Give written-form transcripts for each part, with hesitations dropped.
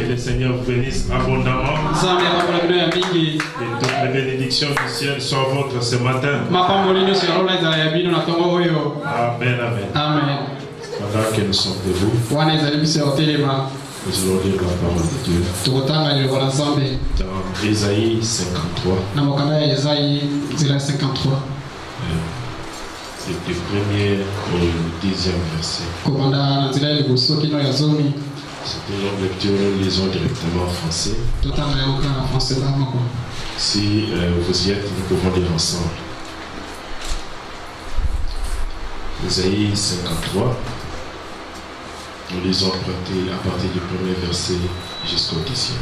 Que le Seigneur vous bénisse abondamment. Et toutes les bénédictions du ciel soient vôtres ce matin. Amen, amen. Amen. Pendant que nous sommes debout, nous allons lire la parole de Dieu. Dans Ésaïe 53. Du premier au 10e verset. C'est une longue lecture, lisons directement en français. Si vous y êtes, nous pouvons lire ensemble. Ésaïe 53. Nous lisons à partir du premier verset jusqu'au 10e.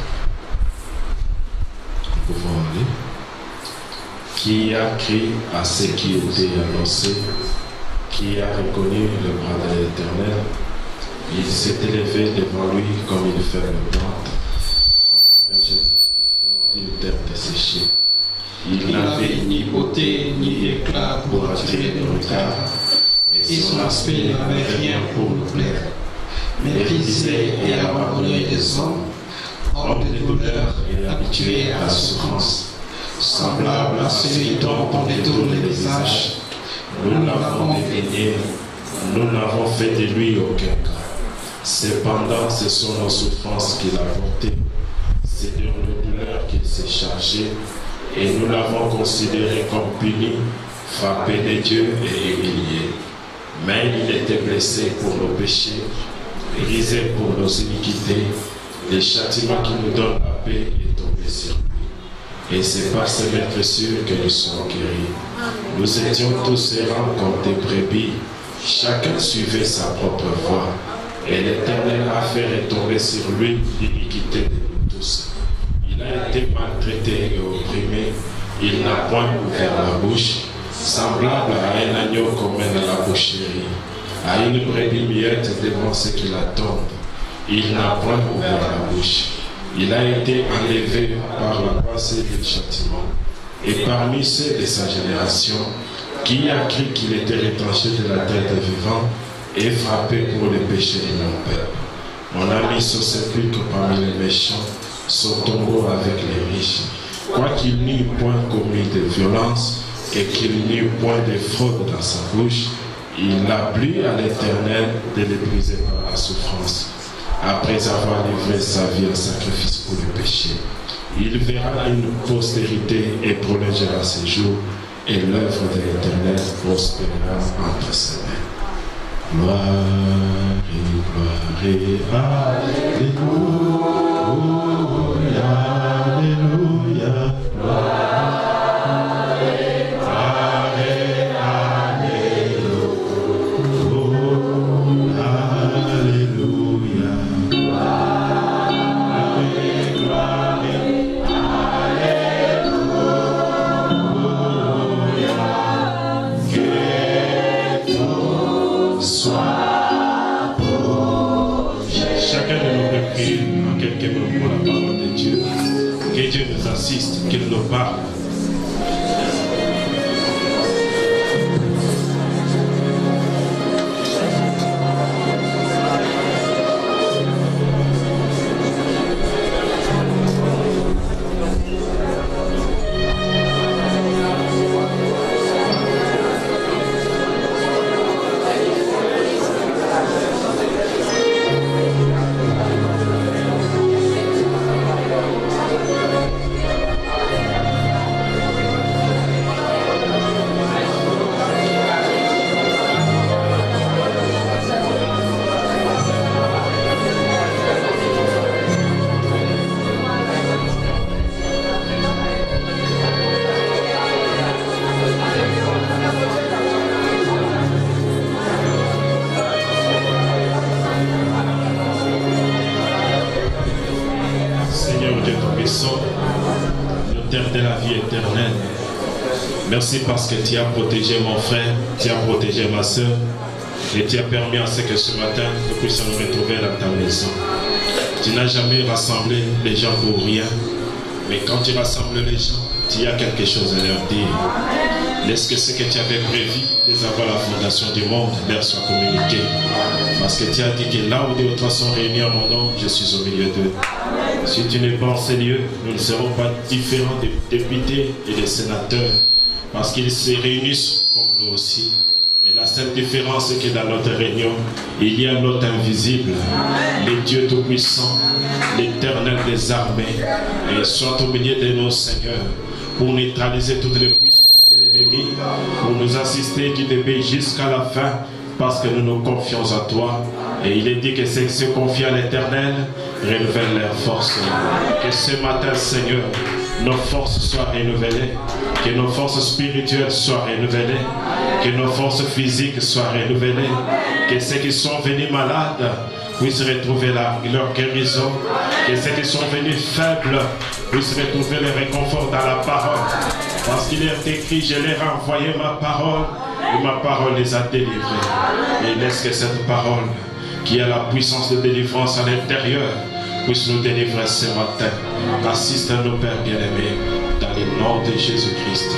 Nous pouvons aller. Qui a crié à ce qui était annoncé, qui a reconnu le bras de l'Éternel. Il s'est élevé devant lui comme une ferme plante, comme un jet d'une terre desséchée. Il n'avait ni beauté ni éclat pour attirer le regard, et son aspect n'avait rien pour nous plaire. Méprisé et abandonné des hommes, homme de douleur et habitué à la souffrance. Semblable à celui dont on détourne le visage, nous l'avons dédaigné, nous n'avons fait de lui aucun cas. Cependant, ce sont nos souffrances qu'il a portées, c'est de nos douleurs qu'il s'est chargé, et nous l'avons considéré comme puni, frappé de Dieu et humilié. Mais il était blessé pour nos péchés, brisé pour nos iniquités. Le châtiment qui nous donne la paix est tombé sur lui. Et c'est par ses maîtressures que nous sommes guéris. Nous étions tous errants comme des brebis, chacun suivait sa propre voie. Et l'Éternel a fait retomber sur lui l'iniquité de nous tous. Il a été maltraité et opprimé, il n'a point ouvert la bouche, semblable à un agneau qu'on mène à la boucherie, à une brebis muette devant ceux qui l'attendent. Il n'a point ouvert la bouche. Il a été enlevé par la pensée du châtiment. Et parmi ceux de sa génération, qui a cru qu'il était retranché de la terre des vivants et frappé pour les péchés de mon peuple. On a mis son sépulcre parmi les méchants, son tombeau avec les riches. Quoiqu'il n'eût point commis de violence et qu'il n'eût point de fraude dans sa bouche, il a plu à l'Éternel de le briser par la souffrance. Après avoir livré sa vie en sacrifice pour le péché, il verra une postérité et prolongera ses jours, et l'œuvre de l'Éternel prospérera entre ses mains. Gloire et alléluia, alléluia, gloire et qu'il nous parle. Merci parce que tu as protégé mon frère, tu as protégé ma soeur et tu as permis à ce que ce matin nous puissions nous retrouver dans ta maison. Tu n'as jamais rassemblé les gens pour rien, mais quand tu rassembles les gens, tu as quelque chose à leur dire. Laisse que ce que tu avais prévu dès avant la fondation du monde leur soit communiqué. Parce que tu as dit que là où deux ou trois sont réunis en mon nom, je suis au milieu d'eux. Si tu n'es pas en ces lieux, nous ne serons pas différents des députés et des sénateurs. Parce qu'ils se réunissent comme nous aussi. Mais la seule différence, c'est que dans notre réunion, il y a l'hôte invisible, les dieux tout-puissants, l'Éternel des armées, et soit au milieu de nos seigneurs, pour neutraliser toutes les puissances de l'ennemi, pour nous assister du début jusqu'à la fin, parce que nous nous confions à toi. Et il est dit que ceux qui se confient à l'Éternel renouvellent leurs forces. Que ce matin, Seigneur, nos forces soient renouvelées, que nos forces spirituelles soient renouvelées, que nos forces physiques soient renouvelées, que ceux qui sont venus malades puissent retrouver leur guérison, que ceux qui sont venus faibles puissent retrouver le réconfort dans la parole. Parce qu'il est écrit, je leur ai envoyé ma parole, et ma parole les a délivrés. Et laisse que cette parole, qui a la puissance de délivrance à l'intérieur, puisse nous délivrer ce matin. Assiste à nos pères bien-aimés, dans le nom de Jésus-Christ,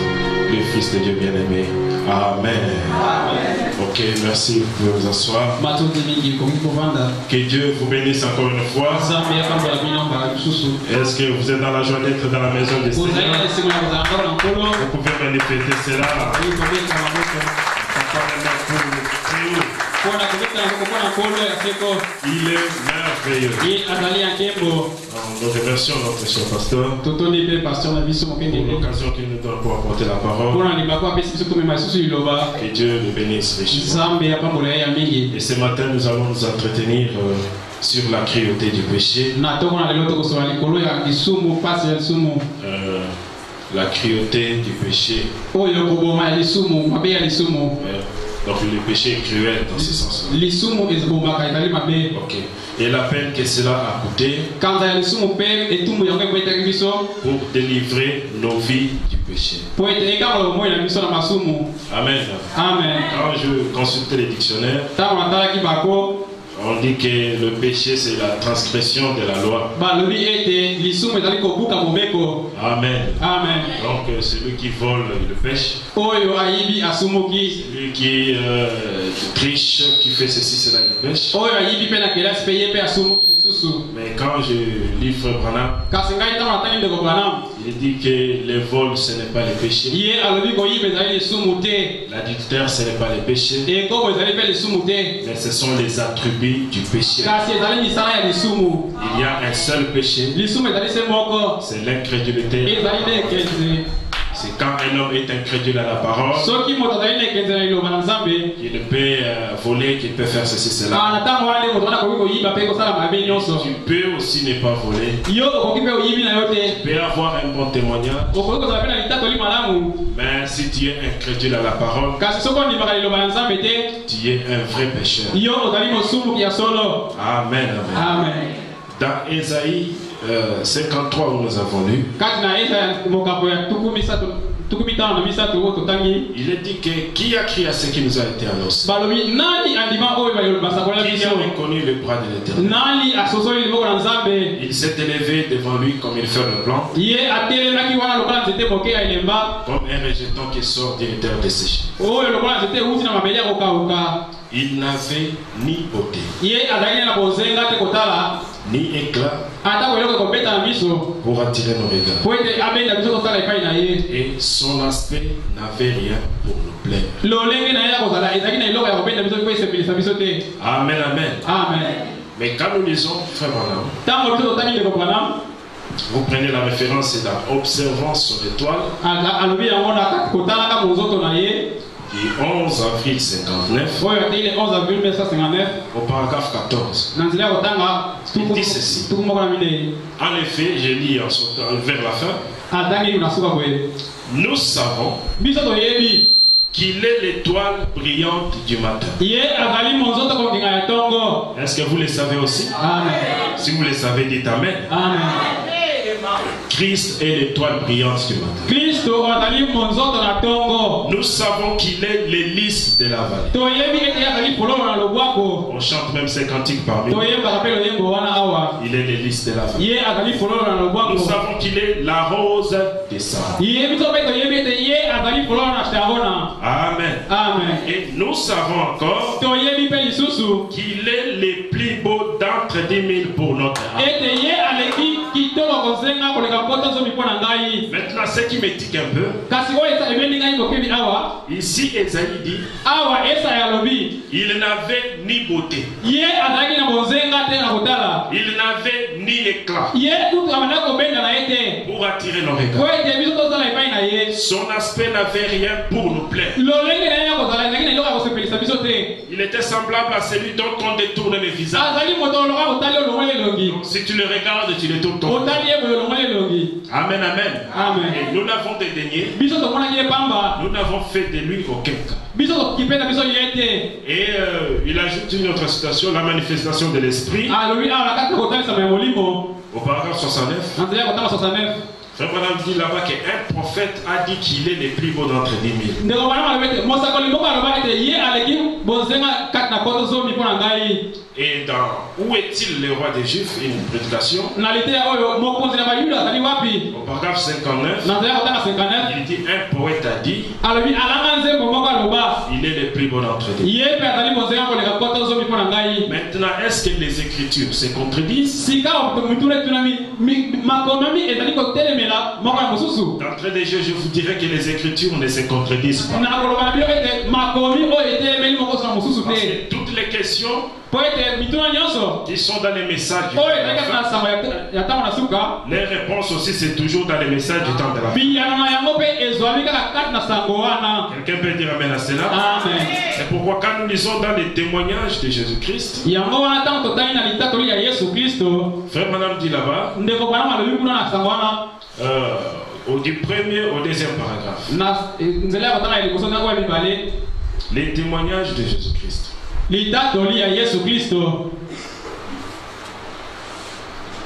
le Fils de Dieu bien-aimé. Amen. Ok, merci, vous pouvez vous asseoir. Que Dieu vous bénisse encore une fois. Est-ce que vous êtes dans la joie d'être dans la maison de Seigneur? Vous pouvez manifester cela. Il est merveilleux. Nous remercions notre cher pasteur pour l'occasion qu'il nous donne pour apporter la parole. Que Dieu le bénisse richement. Et ce matin, nous allons nous entretenir sur la cruauté du péché. La cruauté du péché. Donc le péché est cruel dans ce sens-là. Ok. Et la peine que cela a coûté pour délivrer nos vies du péché. Amen. Amen. Quand je consultais les dictionnaires, on dit que le péché c'est la transgression de la loi. Amen. Amen. Donc celui qui vole, il pêche. Celui qui triche, qui fait ceci, cela, il pêche. Mais quand je lis Frère Branham, il dit que le vol ce n'est pas le péché. L'adultère ce n'est pas le péché. Mais ce sont les attributs du péché. Il y a un seul péché. C'est l'incrédulité. C'est quand un homme est incrédule à la parole, qu'il peut voler, qu'il peut faire ceci, cela. Tu peux aussi ne pas voler. Tu peux avoir un bon témoignage. Mais si tu es incrédule à la parole, tu es un vrai pécheur. Amen. Amen. Dans Ésaïe 53 où nous avons lu, il est dit que qui a crié à ce qui nous a été annoncé? Qui a reconnu le bras de l'Éternel? Il s'est élevé devant lui comme il fait le plan, comme un rejeton qui sort d'une terre desséchée. Il n'avait ni beauté, ni éclat pour attirer nos regards. Et son aspect n'avait rien pour nous plaire. Amen, amen. Mais quand nous lisons Frère Branham, vous prenez la référence dans Observance sur l'étoile du 11 avril 59, au paragraphe 14. Il dit ceci. En effet, je lis vers la fin. Nous savons qu'il est l'étoile brillante du matin. Est-ce que vous le savez aussi? Amen. Si vous le savez, dites Amen. Amen. Christ est l'étoile brillante du matin. Nous savons qu'il est l'hélice de la vallée. On chante même ces cantiques parmi nous. Il est l'hélice de la vallée. Nous savons qu'il est la rose des sables. Amen. Et nous savons encore qu'il est le plus beau d'entre 10 000 pour notre âme. Maintenant, ce qui m'étique un peu, ici Esaïe dit, il n'avait ni beauté, il n'avait ni éclat pour attirer nos regards. Son aspect n'avait rien pour nous plaire. Il était semblable à celui dont on détourne le visage. Si tu le regardes, tu détournes ton visage. Amen, amen. Et nous n'avons dédaigné. Nous n'avons fait de lui aucun cas. Et il ajoute une autre citation, la manifestation de l'esprit. Au paragraphe 69. Frère Branham dit là-bas qu'un prophète a dit qu'il est le plus beau d'entre 10 000. Et où est-il le roi des Juifs? Une prédication. Au paragraphe 59, il dit un poète a dit il est le plus beau d'entre eux. Maintenant, est-ce que les Écritures se contredisent? D'entrée des jeux, je vous dirais que les Écritures ne se contredisent pas. Parce que toutes les questions qui sont dans les messages du temps, les réponses aussi c'est toujours dans les messages du temps de la fin. Quelqu'un peut dire amen à cela? C'est pourquoi quand nous lisons dans les témoignages de Jésus-Christ, Frère Branham dit là-bas, du premier au deuxième paragraphe, les témoignages de Jésus-Christ.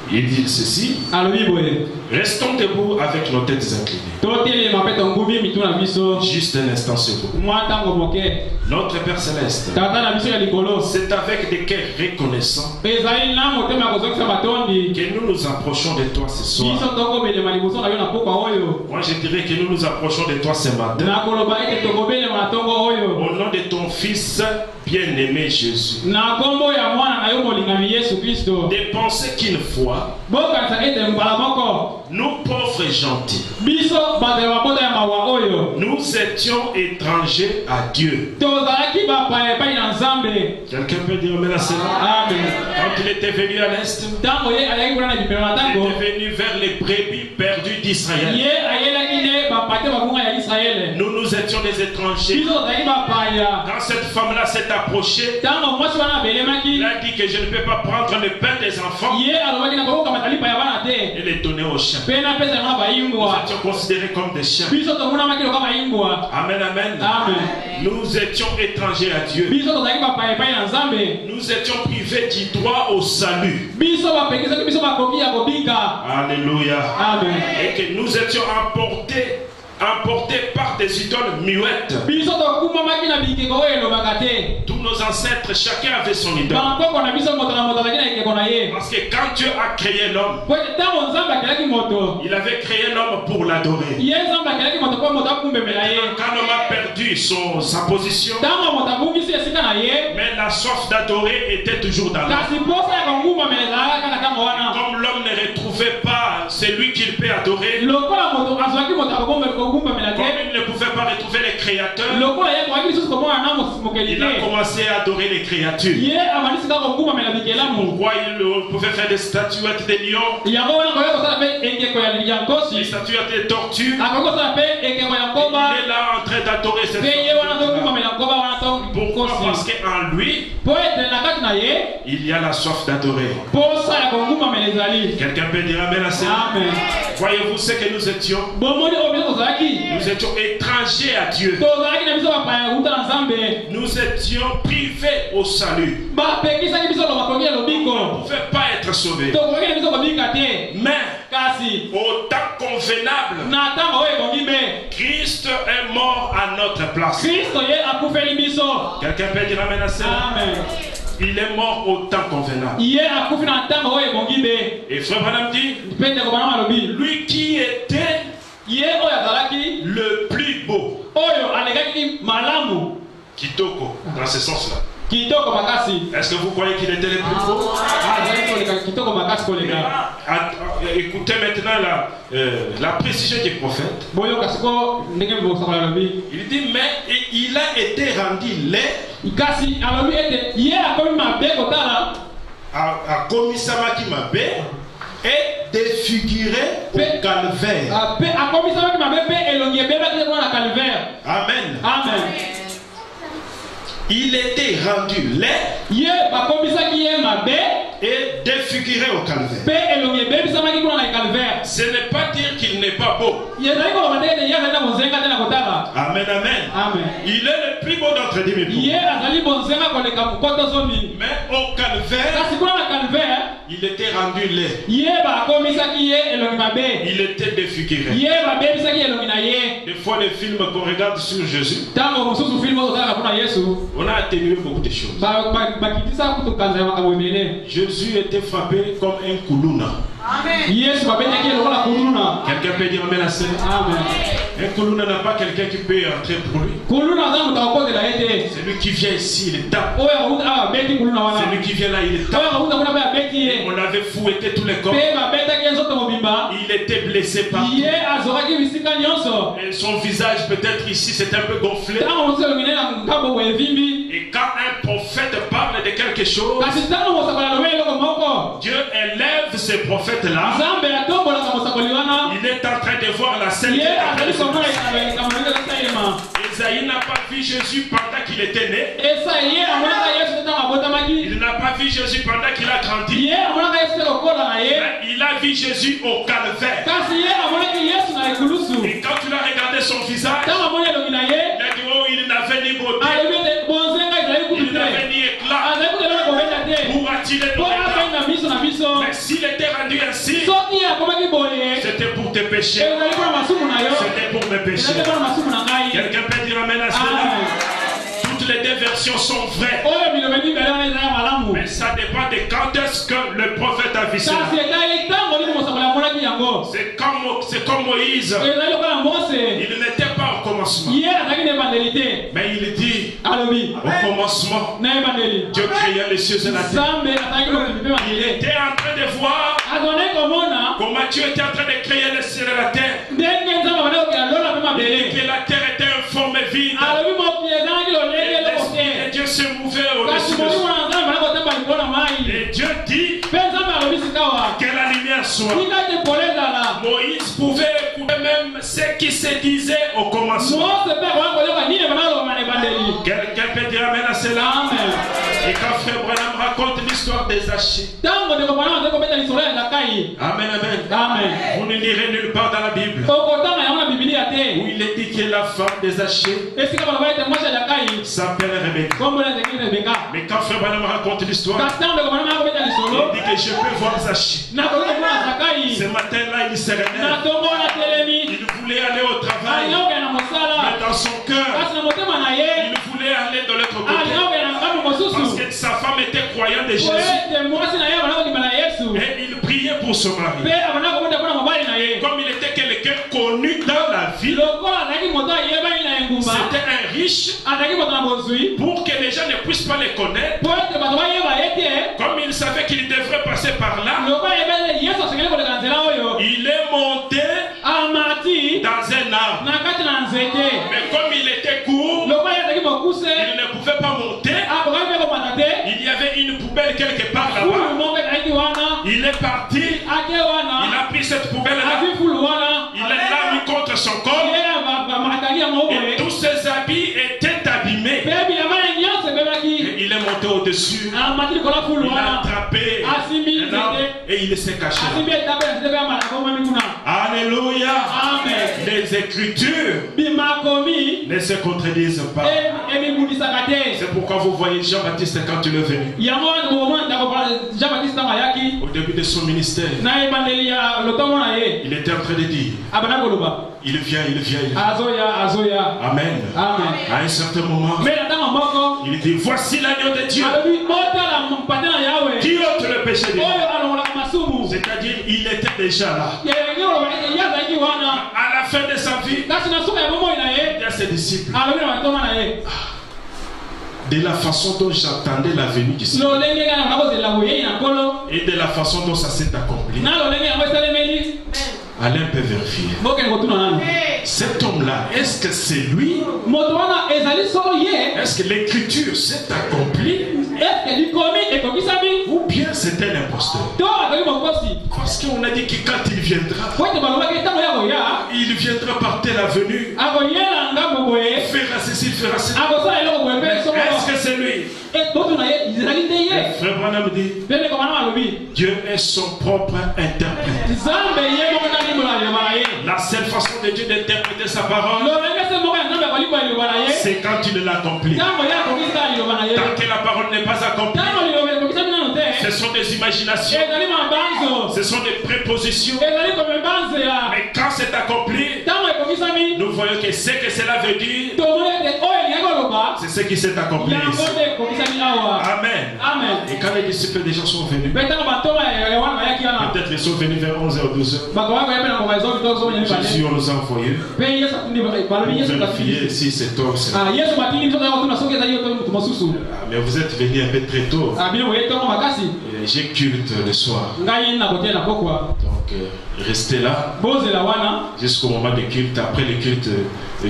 Il dit ceci: restons debout avec nos têtes inclinées. Juste un instant sur vous. Notre Père Céleste, c'est avec des cœurs reconnaissants que nous nous approchons de toi ce soir. Moi je dirais que nous nous approchons de toi ce matin au nom de ton Fils bien-aimé Jésus. De penser qu'une fois, nous pauvres et gentils, nous étions étrangers à Dieu. Quelqu'un peut dire amen à cela? Quand il était venu à l'Est, il était venu vers les brebis perdues d'Israël. Nous étions des étrangers. Quand cette femme-là s'est approchée, il a dit que je ne peux pas prendre le pain des enfants et les donner aux chiens. Nous étions considérés comme des chiens. Amen, amen. Nous étions étrangers à Dieu. Nous étions privés du droit au salut. Alléluia. Et que nous étions emportés par des idoles muettes. Tous nos ancêtres, chacun avait son idole. Parce que quand Dieu a créé l'homme, il avait créé l'homme pour l'adorer. Quand l'homme a perdu sa position, mais la soif d'adorer était toujours dans l'homme. Comme l'homme ne retrouvait pas celui qu'il peut adorer, comme il ne pouvait pas retrouver les créateurs, il a commencé à adorer les créatures. Pourquoi il pouvait faire des statuettes de lions, des statuettes de tortues? Il est là en train d'adorer cette tortue. Pourquoi? Parce qu'en lui, il y a la soif d'adorer. Quelqu'un peut dire amen à cela? Voyez-vous ce que nous étions? Nous étions étrangers à Dieu. Nous étions privés au salut. On ne pouvait pas être sauvés. Mais au temps convenable, Christ est mort à notre place. Quelqu'un peut dire amen à cela? Amen. Il est mort au temps convenable. Et Frère Branham dit, lui qui était le plus beau, Kitoko, dans ce sens-là. Est-ce que vous croyez qu'il était le plus beau? Écoutez maintenant la précision du prophète. Il dit, mais il a été rendu laid à Komisamaki Mabe et défiguré au calvaire. Amen. Amen. Il était rendu laid et défiguré au calvaire. Ce n'est pas dire qu'il n'est pas beau. Amen, amen. Il est le plus beau d'entre nous. Mais au calvaire, il était rendu laid. Il était défiguré. Des fois, les films qu'on regarde sur Jésus, on a atténué beaucoup de choses. Jésus était frappé comme un koulouna. Quelqu'un peut dire amen à ça? Un koulouna n'a pas quelqu'un qui peut entrer pour lui. C'est lui qui vient ici, il tape. C'est lui qui vient là, il tape. On avait fouetté tous les corps. Il était blessé partout. Et son visage peut-être ici c'est un peu gonflé. Et quand un prophète parle de quelque chose, Dieu élève ces prophètes-là. Il est en train de voir la scène. Isaïe n'a pas vu Jésus pendant qu'il était né. Il n'a pas vu Jésus pendant qu'il a grandi. Mais il a vu Jésus au calvaire. Et quand tu as regardé son visage, il a dit, oh, il n'avait ni beauté, il n'avait ni éclat pour attirer ton regard. Mais s'il était rendu ainsi, c'était pour tes péchés. C'était pour mes péchés. Quelqu'un peut dire amen à cela? Toutes les deux versions sont vraies. Mais ça dépend de quand est-ce que le prophète a vu cela. C'est comme Moïse. Il n'était pas au commencement. Mais il dit au commencement, Dieu créa les cieux et la terre. Il était en train de voir comment Dieu était en train de créer les cieux et la terre. Et que la terre était informe et vide. Et Dieu se mouvait au-dessus de soi. Et Dieu dit que la lumière soit. Moïse pouvait écouter même ce qui se disait au commencement. Quelqu'un peut dire amen à cela? Et quand Frère Branham raconte l'histoire des Zachée, amen, amen. Vous ne lirez nulle part dans la Bible où il est dit que la femme des Zachée s'appelle Rebecca. Mais quand Frère Branham raconte l'histoire, il dit que je peux voir Zachée. Ce matin-là, il se réveille. Il voulait aller au travail, mais dans son cœur, il voulait aller de l'autre côté. Parce que sa femme était croyante de Jésus. Et il priait pour son mari. Comme il était quelqu'un connu dans la ville, c'était un riche. Pour que les gens ne puissent pas les connaître, comme il savait qu'il devrait passer par là, il est monté dans un arbre. Mais comme il était court, il ne pouvait pas monter. Il y avait une poubelle quelque part là-bas. Il est parti. Il a pris cette poubelle-là. Il l'a mis contre son corps. Et tous ses habits étaient abîmés. Et il est monté au-dessus. Il a attrapé et il s'est caché. Alléluia. Alléluia. Amen. Les Écritures ne se contredisent pas. C'est pourquoi vous voyez Jean-Baptiste quand il est venu. Au début de son ministère, il était en train de dire, il vient, il vient, il vient. Amen. À un certain moment, il dit, voici l'agneau de Dieu qui ôte le péché du monde. C'est-à-dire, il était déjà là. À la fin de sa vie, il dit à ses disciples, de la façon dont j'attendais la venue du Seigneur et de la façon dont ça s'est accompli, allez un peu vérifier. Cet homme-là, est-ce que c'est lui? Est-ce que l'écriture s'est accomplie? Ou bien c'est un imposteur? Parce qu'on a dit que quand il viendra, il viendra par telle avenue, fera ceci, fera cela. Est-ce que c'est lui? Frère Branham dit, Dieu est son propre interprète. La seule façon de Dieu d'interpréter sa parole, c'est quand il l'accomplit. Tant que la parole n'est pas accomplie, ce sont des imaginations, ce sont des prépositions. Mais quand c'est accompli, nous voyons que ce que cela veut dire, c'est ce qui s'est accompli ici. Amen. Et quand les disciples des gens sont venus, peut-être ils sont venus vers 11h ou 12h. Jésus, on nous a envoyés pour vérifier si c'est tort. Mais vous êtes venus un peu très tôt. J'ai culte le soir. Donc restez là jusqu'au moment de culte. Après le culte, je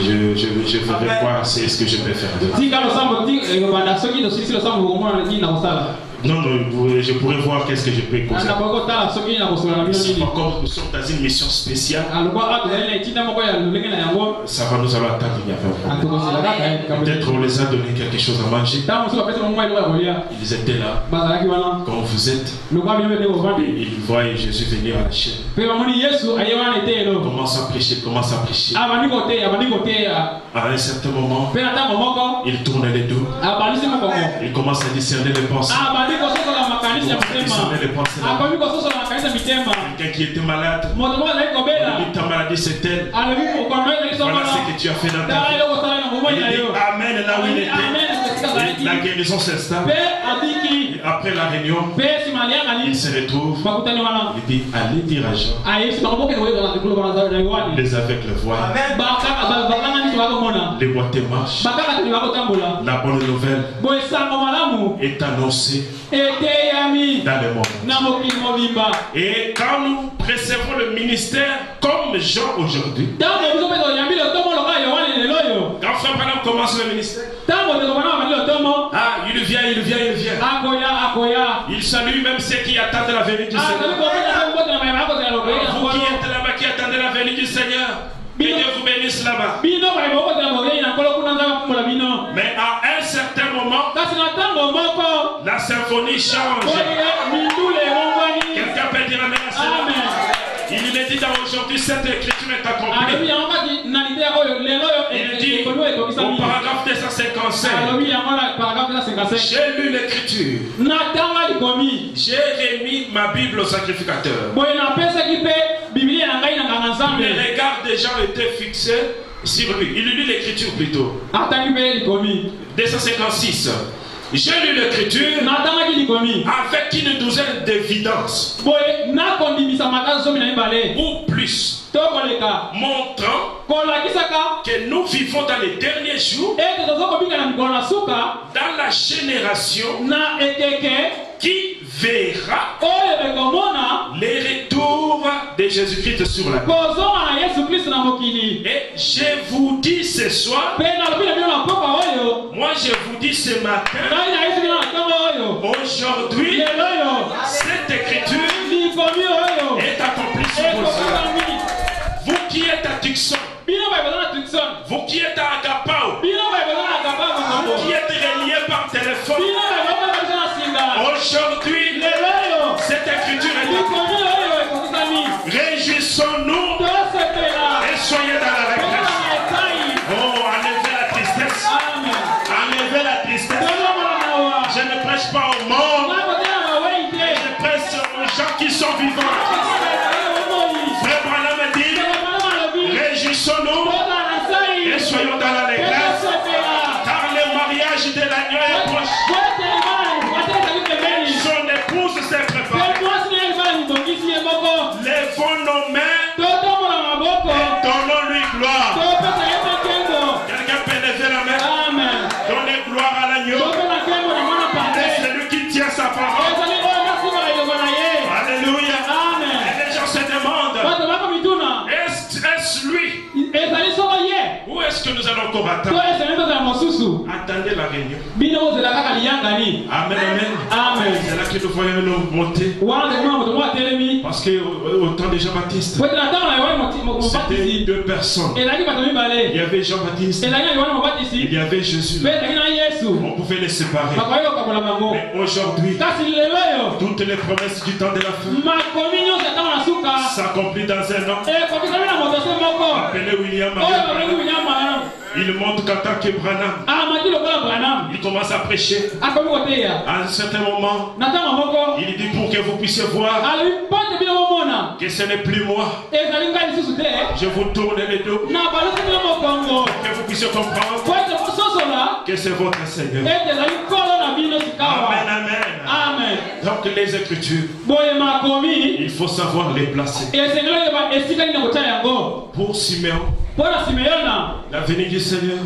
voudrais voir ce que je peux faire. Non, je pourrais voir qu'est-ce que je peux causer. C'est pas comme nous sommes dans une mission spéciale. Ça va nous avoir attendre, il n'y a pas. Peut-être on les a donné quelque chose à manger. Ils étaient là, comme vous êtes. Ils voient Jésus venir à la chaîne. Commence à prêcher, commence à prêcher. À un certain moment, il tourne les dos. Il commence à discerner les pensées. Quelqu'un qui était malade, il dit ta maladie c'est elle. Voilà ce que tu as fait dans ta vie. Il dit Amen là où il était. Et la guérison s'installe. Après la réunion, il se retrouve. Il dit allez dire à Jean. Les aveugles voient. Les boiteux marchent. La bonne nouvelle est annoncée dans le monde. Et quand nous préservons le ministère comme Jean aujourd'hui, quand Frère Branham commence le ministère, il vient, il vient, il vient. Il salue même ceux qui attendent la venue du Seigneur. Vous qui êtes là-bas, qui attendez la venue du Seigneur, que Dieu vous bénisse là-bas. Mais à un certain moment, la symphonie change. Quelqu'un peut dire Amen à cela. Il est dit dans aujourd'hui, cette écriture est accomplie. Il dit au paragraphe 255, j'ai lu l'écriture. J'ai remis ma Bible au sacrificateur. Les regards des gens étaient fixés sur lui. Il lit l'écriture plutôt. 256. J'ai lu l'écriture avec une douzaine d'évidences ou plus, montrant que nous vivons dans les derniers jours, dans la génération qui verra les retours de Jésus-Christ sur la terre. Et je vous dis ce soir, moi je vous dis ce matin, aujourd'hui, cette écriture est accomplie sur vos yeux. Vous qui êtes à Tucson, vous qui êtes à Agapao, vous qui êtes reliés par téléphone, aujourd'hui, cette écriture est accomplie. Réjouissons-nous Élevons nos mains et donnons-lui gloire. Quelqu'un peut lever la main. Amen. Donnez gloire à l'agneau. C'est lui qui tient sa parole. Alléluia. Amen. Et les gens se demandent, est-ce lui? Où est-ce que nous allons combattre? Attendez la réunion. Amen, amen. Amen. C'est là que nous voyons nos montées. Parce qu'au temps de Jean-Baptiste, c'était 2 personnes. Il y avait Jean-Baptiste, il y avait Jésus. On pouvait les séparer. Mais aujourd'hui, toutes les promesses du temps de la fin s'accomplissent dans un an. Appelé William Branham. Il montre qu'en tant que Branham, il commence à prêcher. À un certain moment, il dit pour que vous puissiez voir que ce n'est plus moi. Je vous tourne le dos. Pour que vous puissiez comprendre que c'est votre Seigneur. Amen, amen. Amen. Donc les Écritures, il faut savoir les placer. Pour Siméon, la venue du Seigneur,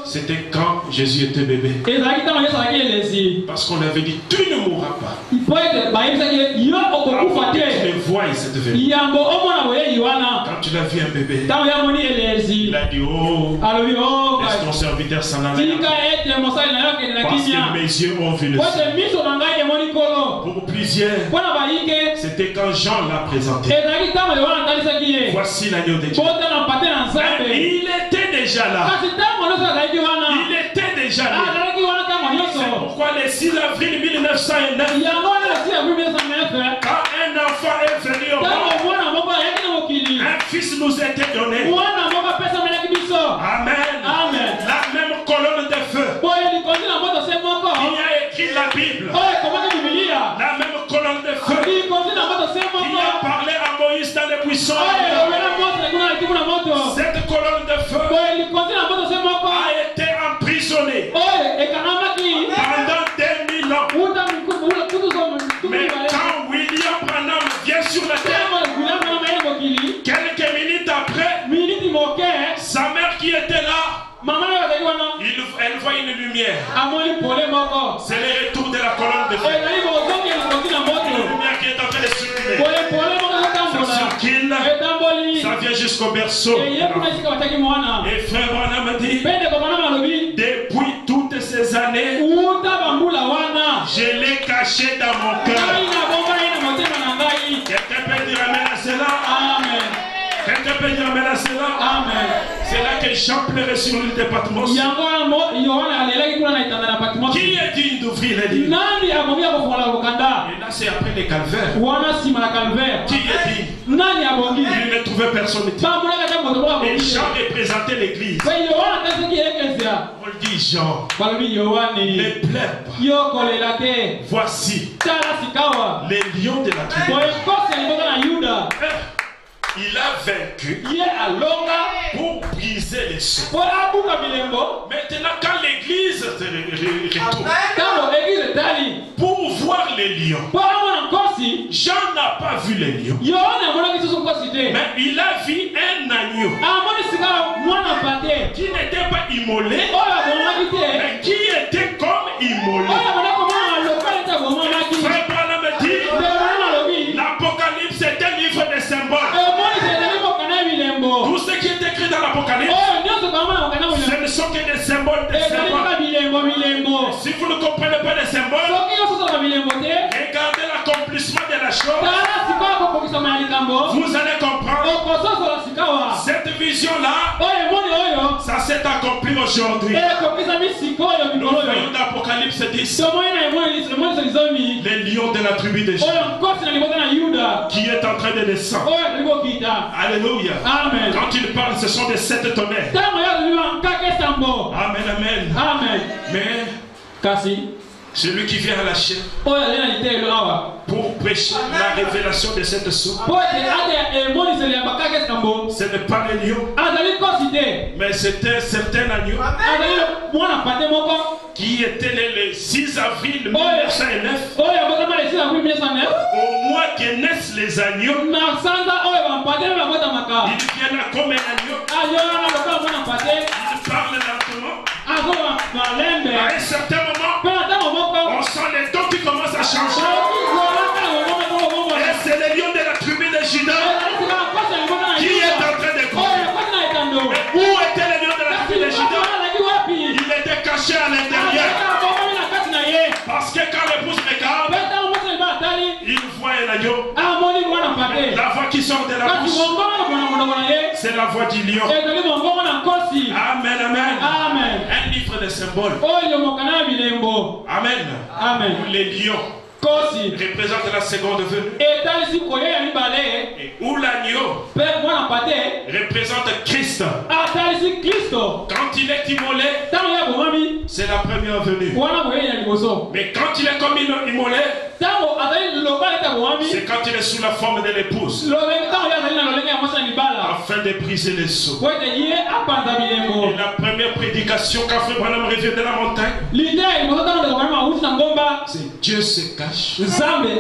c'était quand Jésus était bébé. Parce qu'on avait dit, tu ne mourras pas. Tu les vois cette venue. Quand tu l'as vu un bébé, il a dit, oh, laisse ton serviteur s'en aller. Parce que mes yeux ont vu le Seigneur. Pour plusieurs, c'était quand Jean l'a présenté. Voici l'agneau de Dieu. Il était déjà là. Il était déjà là. C'est pourquoi le 6 avril 1909, quand un enfant est venu au monde, un fils nous était donné. Amen. Amen. La même colonne de feu qui a écrit la Bible. La même colonne de feu qui a parlé à Moïse dans les buissons. Cette colonne de feu a été emprisonnée pendant 2000 ans. Mais quand William Branham vient sur la terre, quelques minutes après, sa mère qui était là, elle voit une lumière. C'est le retour de la colonne de feu. Une lumière qui est en train de circuler. Ça circule, ça vient jusqu'au berceau. Et frère Branham dit, depuis toutes ces années, je l'ai caché dans mon cœur. Quelqu'un peut dire amen à cela? Amen. Quelqu'un peut dire amen à cela? Amen. C'est là que Jean pleurait sur l'île de Patmos. Qui est digne d'ouvrir les livres? Et là c'est après les calvaires. Qui est digne? Il ne trouvait personne. Et Jean représentait l'église. On dit Jean, ne pleure pas. Voici les lions de la tribu. Il a vaincu pour briser les sceaux. Maintenant, quand l'église retourne pour voir les lions, Jean n'a pas vu les lions, mais il a vu un agneau qui n'était pas immolé, mais qui était comme immolé. Frère Branham dit, l'Apocalypse est un livre de symboles. Tout ce qui est écrit dans l'Apocalypse, ce ne sont que des symboles. Si vous ne comprenez pas les symboles, regardez l'accomplissement de la chose. Vous allez comprendre. Cette vision-là, ça s'est accompli aujourd'hui. Nous voyons l'Apocalypse 10. Les lions de la tribu de Juda qui est en train de descendre. Alléluia. Amen. Quand il parle, ce sont des 7 tonnerres. Amen, amen. Amen. Mais Celui qui vient à la chaîne pour prêcher la révélation de cette source. Ce n'est pas les lions, mais c'était un certain agneau qui était le 6 avril 1909. Au mois que naissent les agneaux, il vient là comme un agneau. Il parle lentement. À un certain moment, on sent les tons qui commencent à changer. Et c'est le lion de la tribu de Juda qui est en train de courir. Où était le lion de la tribu de Juda? Il était caché à l'intérieur. Parce que quand l'épouse regarde, il voit un agneau. La voix qui sort de la bouche, c'est la voix du lion. Amen, amen. Un livre de symboles. Amen. Les lions représente la seconde venue. Et où l'agneau représente Christ. Quand il est immolé, c'est la première venue. Mais quand il est comme immolé, c'est quand il est sous la forme de l'épouse, afin de briser les sceaux. Et la première prédication qu'a fait Branham revient de la montagne, c'est Dieu se cache et se révèle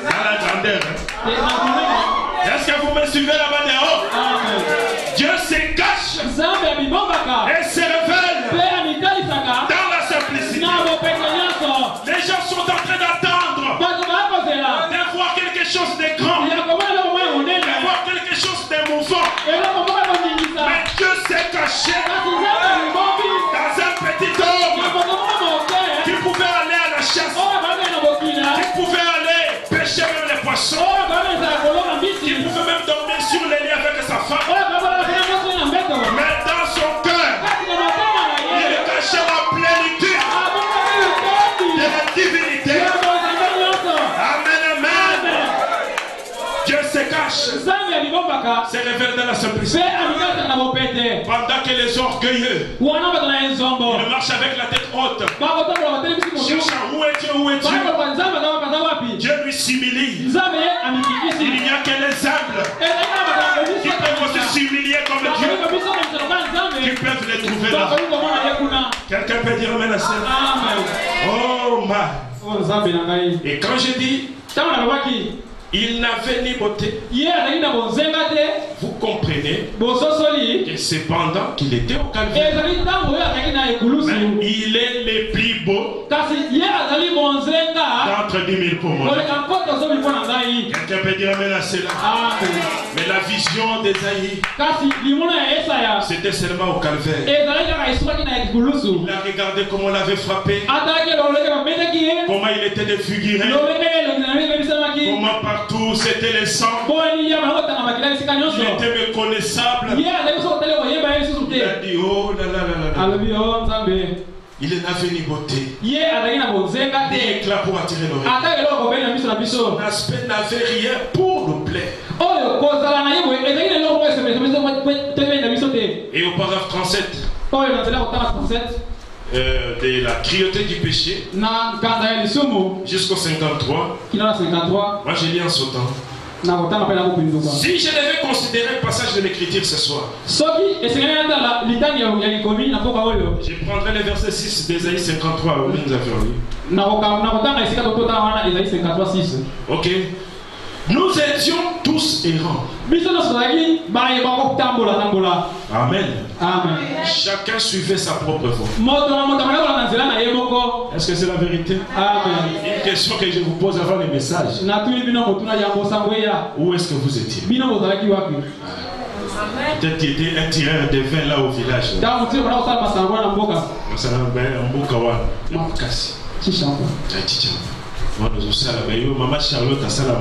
dans la grandeur. Est-ce que vous me suivez là-bas dehors? Dieu se cache et se révèle dans la simplicité. Les gens sont en train d'attendre de voir quelque chose de grand, de voir quelque chose d'émouvant. Mais Dieu s'est caché dans un petit homme qui pouvait aller à la chasse, qui pouvait aller pêcher même les poissons, qui pouvait même dormir sur les lits avec sa femme. Mais dans son cœur, il cachait la plénitude de la divinité. Amen, amen. Dieu se cache, se révèle dans la simplicité. Pendant que les orgueilleux, ils marchent avec la tête haute, cherchant où est Dieu, où est Dieu. Dieu lui s'humilie. Il n'y a que les humbles qui peuvent aussi s'humilier comme Dieu, qui peuvent les trouver là. Quelqu'un peut dire amen à ça? Oh ma. Et quand je dis il n'avait ni beauté, vous comprenez que cependant qu'il était au calvaire, mais il est le plus beau d'entre 10 000 pour moi. Quelqu'un peut dire amen à cela? Mais la vision d'Ésaïe, c'était seulement au calvaire. Il a regardé comment on l'avait frappé, comment il était défiguré, comment partout c'était le sang. Il était méconnaissable. Il a dit oh là là là là. Il n'avait ni beauté, ni éclat pour attirer l'oreille. Son aspect n'avait rien pour nous plaire. Et au paragraphe 37 de la cruauté du péché jusqu'au 53, moi j'ai lu en sautant. Si je devais considérer le passage de l'écriture ce soir, je prendrais le verset 6 d'Ésaïe 53 où nous avions lu. Ok. Nous étions tous errants. Amen. Chacun suivait sa propre voie. Est-ce que c'est la vérité? Une question que je vous pose avant le message. Où est-ce que vous étiez? Peut-être qu'il était un tireur de vin là au village. Maman Charlotte a ça la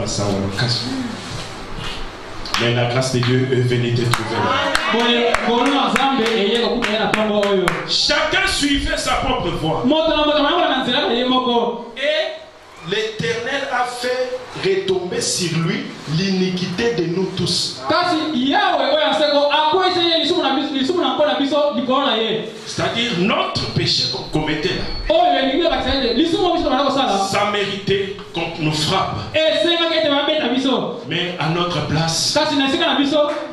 mais la grâce de Dieu est venue te trouver là. Chacun suivait sa propre voie. Et l'Éternel a fait retomber sur lui l'iniquité de nous tous. C'est-à-dire notre péché qu'on commettait là. Ça méritait qu'on nous frappe. Mais à notre place,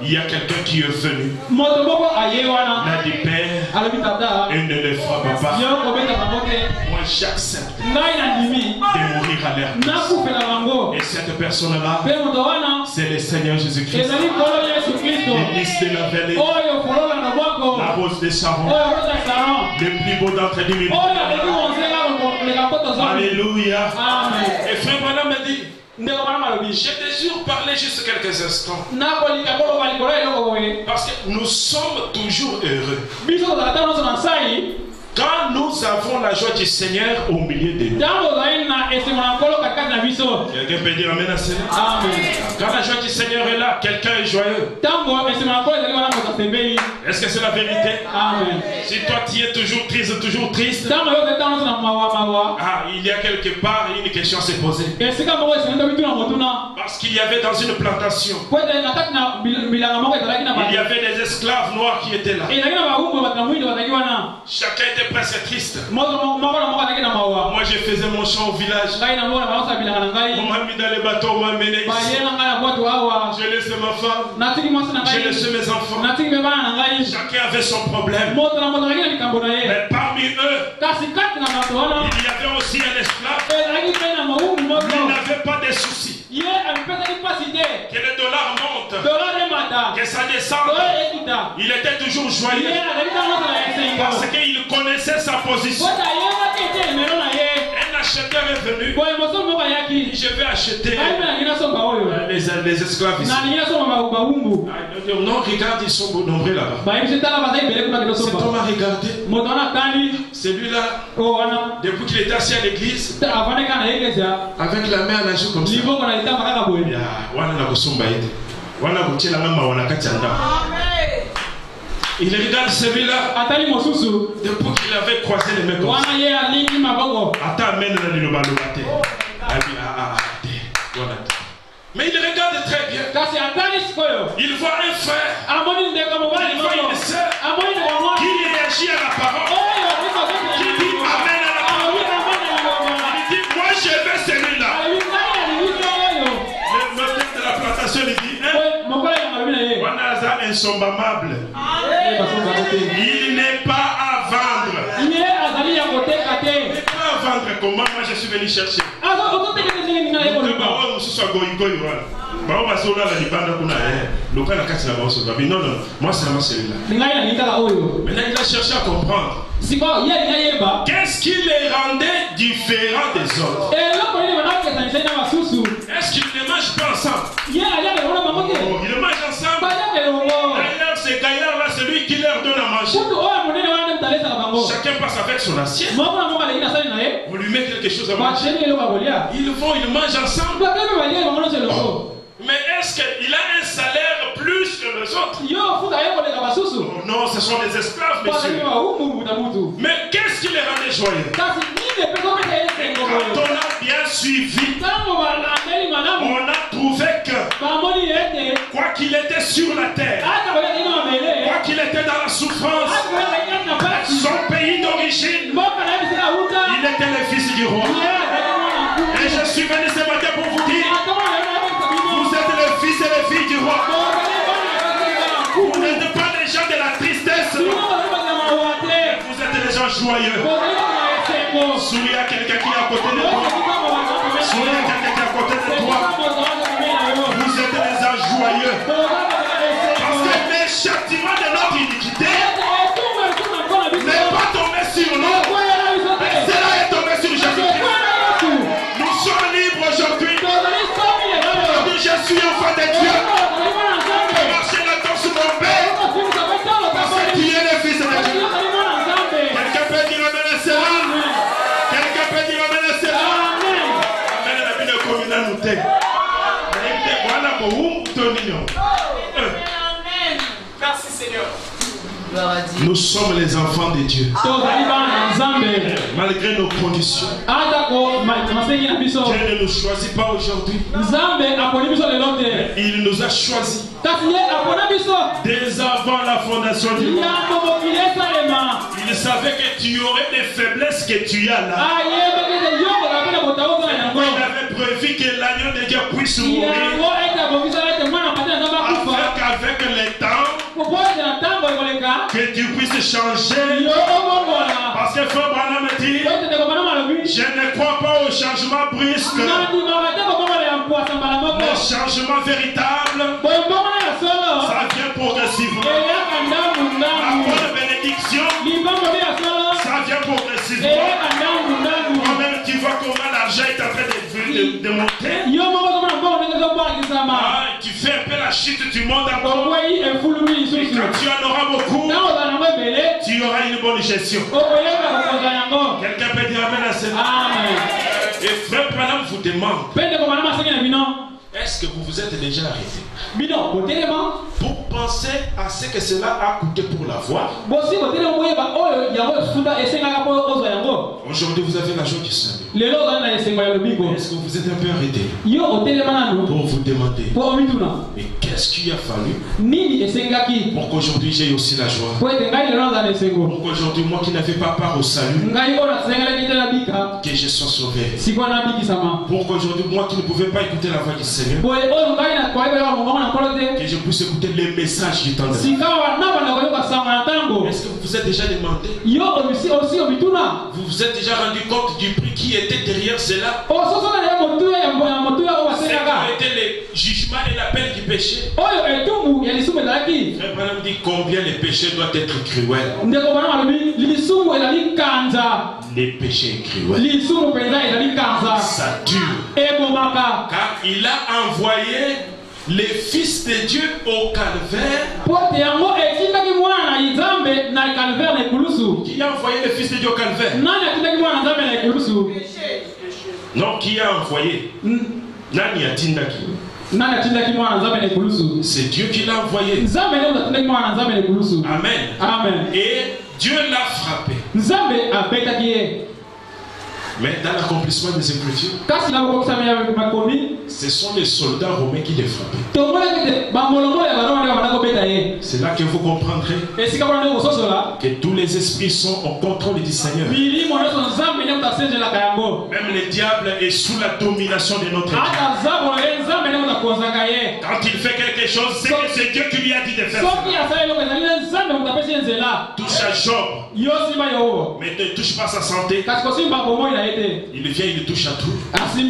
il y a quelqu'un qui est venu. Il a dit Père, et ne les frappe pas. Moi j'accepte de mourir à leur place. Et cette personne-là, c'est le Seigneur Jésus-Christ. L'église de la vallée, la rose des Sharon, le plus beau d'entre les mille. Alléluia. Et frère Branham me dit, j'ai déjà parlé juste quelques instants. Parce que nous sommes toujours heureux quand nous avons la joie du Seigneur au milieu de nous. Quelqu'un peut dire Amen à cela? Quand la joie du Seigneur est là, quelqu'un est joyeux. Est-ce que c'est la vérité? Amen. Si toi tu es toujours triste, il y a quelque part une question à se poser. Parce qu'il y avait dans une plantation, il y avait des esclaves noirs qui étaient là. Chacun était presque triste. Moi je faisais mon chant au village. On m'a mis dans les bateaux, on m'a mené ici. J'ai laissé ma femme, j'ai laissé mes enfants. Chacun avait son problème. Mais parmi eux, il y avait aussi un esclave. Il n'avait pas de soucis. Que le dollar monte, que ça descende, il était toujours joyeux parce qu'il connaissait sa position. Un acheteur est venu. Je vais acheter les esclaves ici. Non, regarde, ils sont nombreux là-bas. Cet homme a regardé. Celui-là, depuis qu'il était assis à l'église, avec la main à la joue comme ça. Il regarde celui-là depuis qu'il avait croisé les mains comme ça. Mais il regarde très bien. Il voit un frère, il voit une sœur qui réagit à la parole, qui dit Amen à la parole. Il dit moi je veux celui-là. Le tête de la plantation il dit insommable. Il n'est pas à vendre. Il n'est pas à vendre comment moi je suis venu chercher. Non, moi c'est vraiment celui-là. Maintenant il a cherché à comprendre. Qu'est-ce qui les rendait différents des autres? Est-ce qu'ils ne mangent pas ensemble? Ils mangent ensemble. D'ailleurs, ces gaillards-là, c'est lui qui leur donne à manger. Chacun passe avec son assiette. On lui met quelque chose à manger. Ils vont, ils mangent ensemble. Mais est-ce qu'il a un salaire plus que les autres? Oh non, ce sont des esclaves, monsieur. Mais qu'est-ce qui les rendait joyeux? Quand on a bien suivi, on a trouvé que quoi qu'il était sur la terre, quoi qu'il était dans la souffrance, son pays d'origine, il était le fils du roi. Et je suis venu ce matin pour vous dire, vous êtes les fils et les filles du roi. Vous n'êtes pas les gens de la tristesse. Vous êtes les gens joyeux. Souris à quelqu'un qui est à côté de toi. Souris à quelqu'un qui est à côté de toi. Vous êtes les gens joyeux. Parce que les châtiments de notre iniquité n'est pas tombé sur nous. Mais cela est tombé sur Jésus-Christ. Nous sommes libres aujourd'hui. Aujourd'hui, je suis enfant de Dieu. Marchez la danse sur mon père. Parce que tu es le fils de Dieu. Quelqu'un peut dire Amen à cela. Quelqu'un peut dire Amen à cela. Amen à la vie de communauté. Voilà pour vous, ton mignon. Amen. Merci Seigneur. Nous sommes les enfants de Dieu. Malgré nos conditions. Dieu ne nous choisit pas aujourd'hui. Il nous a choisis. Dès avant la fondation du monde. Il savait que tu aurais des faiblesses que tu as là. Il avait prévu que l'agneau de Dieu puisse mourir. Afin qu'avec le temps, que tu puisses changer. Parce que Frère Branham me dit, je ne crois pas au changement brusque. Le changement véritable, ça vient progressivement. La bonne bénédiction, ça vient progressivement. Toi-même, tu vois comment l'argent est en train de monter. Tu fais un peu la chute du monde encore. Et quand tu en auras beaucoup, tu auras une bonne gestion. Quelqu'un peut dire amen à cette. Et Frère Branham vous demande, est-ce que vous vous êtes déjà arrêté pour penser à ce que cela a coûté pour l'avoir? Aujourd'hui, vous avez la joie du salut. Est-ce que vous êtes un peu arrêté pour vous demander, mais qu'est-ce qu'il a fallu pour qu'aujourd'hui j'ai aussi la joie? Pour qu'aujourd'hui, moi qui n'avais pas part au salut, que je sois sauvé. Pour qu'aujourd'hui, moi qui ne pouvais pas écouter la voix du Seigneur, que je puisse écouter les messages du temps de Est-ce que vous vous êtes déjà demandé? Vous vous êtes déjà rendu compte du prix qui était derrière cela? C'était les jugements et la peine du péché. Frère Branham dit combien les péchés doivent être cruels. Les péchés cruels. Ça dure. Car il a envoyé les fils de Dieu au calvaire. Qui a envoyé les fils de Dieu au calvaire? Non, qui a envoyé? Nani a tindaki? C'est Dieu qui l'a envoyé. Amen. Amen. Et Dieu l'a frappé. Mais dans l'accomplissement des Écritures, ce sont les soldats romains qui les frappaient. C'est là que vous comprendrez que tous les esprits sont au contrôle du Seigneur. Même le diable est sous la domination de notre Dieu. Quand il fait quelque chose, c'est que c'est Dieu qui lui a dit de faire ça. Touche à Job, mais ne touche pas sa santé. Il vient, il touche à tout. Il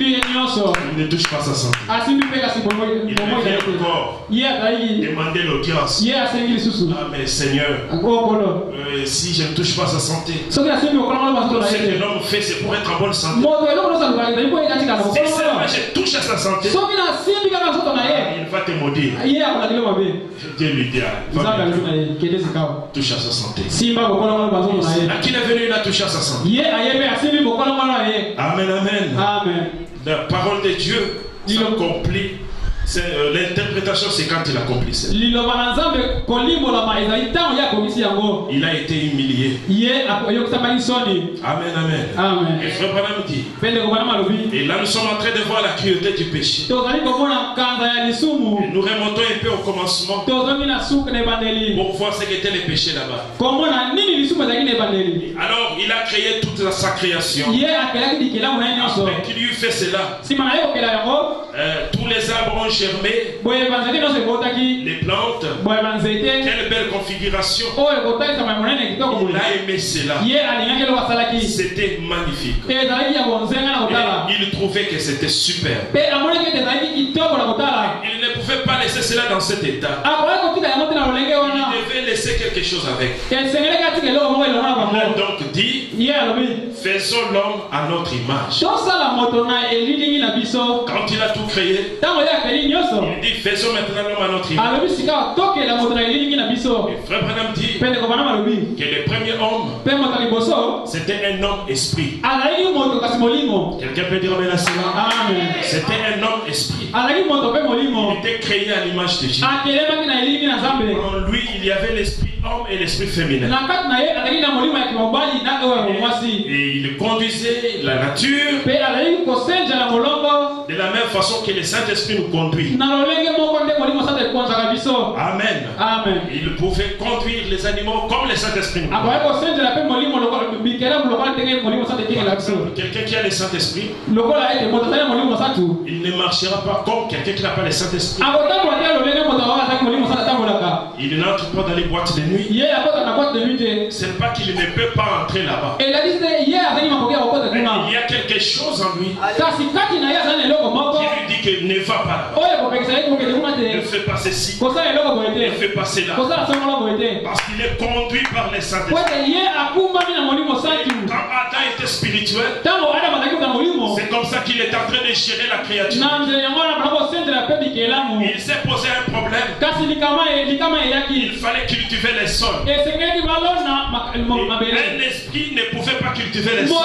ne touche pas sa santé. Il vient encore demander l'audience. Ah mais Seigneur, si je ne touche pas sa santé, tout ce que l'homme fait, c'est pour être en bonne santé. Si seulement je touche à sa santé, il va te maudire. Dieu lui dit, touche à sa santé. À qui est venu, il a touché à sa santé. Amen, amen. Amen. La parole de Dieu s'accomplit. L'interprétation, c'est quand il accomplit ça. Il a été humilié. Amen, amen. Amen. Et Frère Branham dit, et là nous sommes en train de voir la cruauté du péché. Et nous remontons un peu au commencement pour voir ce qu'étaient les péchés là-bas. Alors il a créé toute sa création. Après qu'il eut fait cela, tous les arbres ont germé, les plantes, quelle belle configuration. Il a aimé cela. C'était magnifique. Et il trouvait que c'était super. Il ne pouvait pas laisser cela dans cet état. Il devait laisser quelque chose avec. Il a donc dit, faisons l'homme à notre image. Quand il a tout créé, il dit faisons maintenant l'homme à notre image. Et Frère Branham dit que le premier homme, c'était un homme esprit. Quelqu'un peut dire amen à cela? C'était un homme esprit. Il était créé à l'image de Dieu. En lui, il y avait l'esprit homme et l'esprit féminin. Et il conduisait la nature de la même façon que le Saint-Esprit nous conduit. Amen. Amen. Il pouvait conduire les animaux comme le Saint-Esprit nous conduit. Quelqu'un qui a le Saint-Esprit, il ne marchera pas comme quelqu'un qui n'a pas le Saint-Esprit. Il n'entre pas dans les boîtes de nuit. Ce n'est pas qu'il ne peut pas entrer là-bas. Il y a quelque chose en lui qui lui dit que ne va pas là-bas. Ne fais pas ceci. Ne fais pas cela. Parce qu'il est conduit par les Saint-Esprit. Quand Adam était spirituel, c'est comme ça qu'il est en train de gérer la créature. Il s'est posé un problème. Il fallait cultiver les sols. Et un esprit ne pouvait pas cultiver les sols.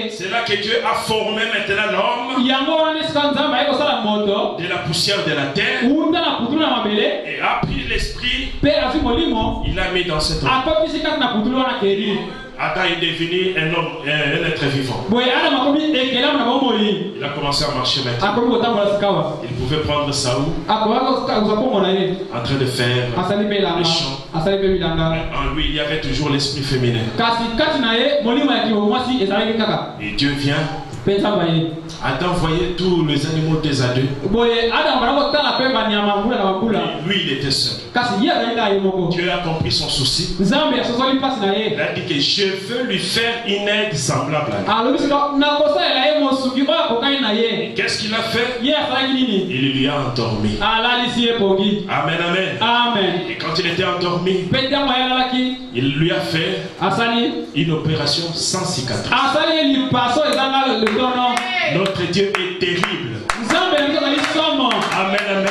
C'est là que Dieu a formé maintenant l'homme de la poussière de la terre et a pris l'esprit. Il l'a mis dans cet homme. Adam est devenu un homme, un être vivant. Il a commencé à marcher maintenant. Il pouvait prendre Saoul en train de faire les chants. En lui, il y avait toujours l'esprit féminin. Et Dieu vient. Adam voyait tous les animaux des adultes. Lui, il était seul. Dieu a compris son souci. Il a dit que je veux lui faire une aide semblable à lui. Qu'est-ce qu'il a fait? Il lui a endormi. Amen, amen. Et quand il était endormi, il lui a fait une opération sans cicatrice. Notre Dieu est terrible. Amen, amen.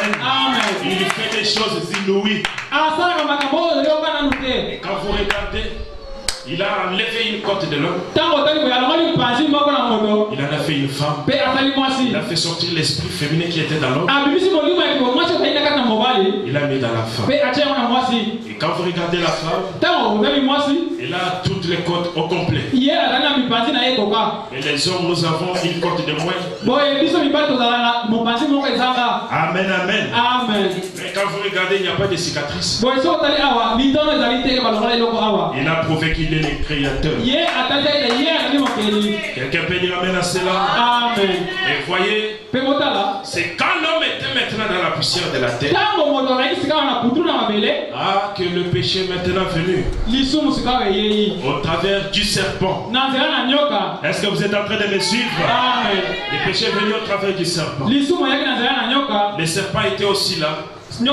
Il fait des choses inouïes. Et quand vous regardez, il a enlevé une côte de l'homme. Il en a fait une femme. Il a fait sortir l'esprit féminin qui était dans l'homme. Il l'a mis dans la femme. Et quand vous regardez la femme, elle a toutes les côtes au complet. Et les hommes, nous avons une côte de moins. Amen, amen. Mais quand vous regardez, il n'y a pas de cicatrice. Il a prouvé qu'il est le créateur. Quelqu'un peut dire amen à cela. Amen. Et voyez, c'est quand l'homme était maintenant dans la poussière de la terre, que le péché est maintenant venu au travers du serpent. Est-ce que vous êtes en train de me suivre? Amen. Le péché est venu au travers du serpent. Le serpent était aussi là, en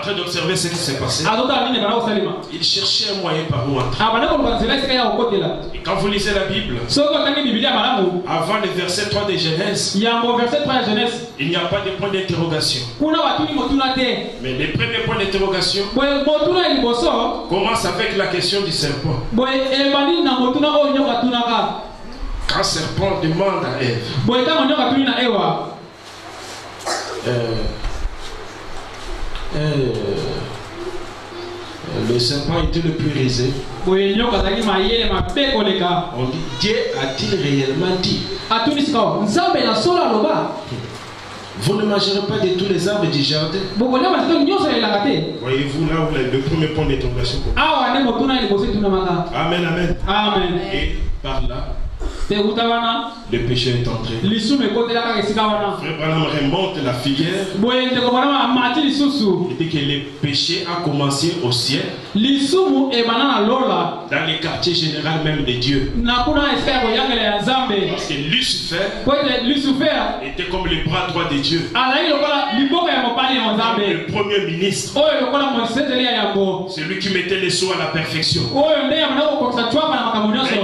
train d'observer ce qui s'est passé. Il cherchait un moyen par où entrer. Et quand vous lisez la Bible, avant le verset 3 de Genèse, il n'y a pas de point d'interrogation. Mais le premier point d'interrogation commence avec la question du serpent. Quand le serpent demande à Ève, le serpent était le plus rusé. On dit, Dieu a-t-il réellement dit? Vous ne mangerez pas de tous les arbres du jardin. Voyez-vous là où le premier point d'interrogation. Amen, amen. Et par là, le péché est entré. Frère Branham remonte la filière. Il dit que le péché a commencé au ciel, dans les quartiers généraux même de Dieu. Parce que Lucifer était comme le bras droit de Dieu, le premier ministre, celui qui mettait les sceaux à la perfection. Et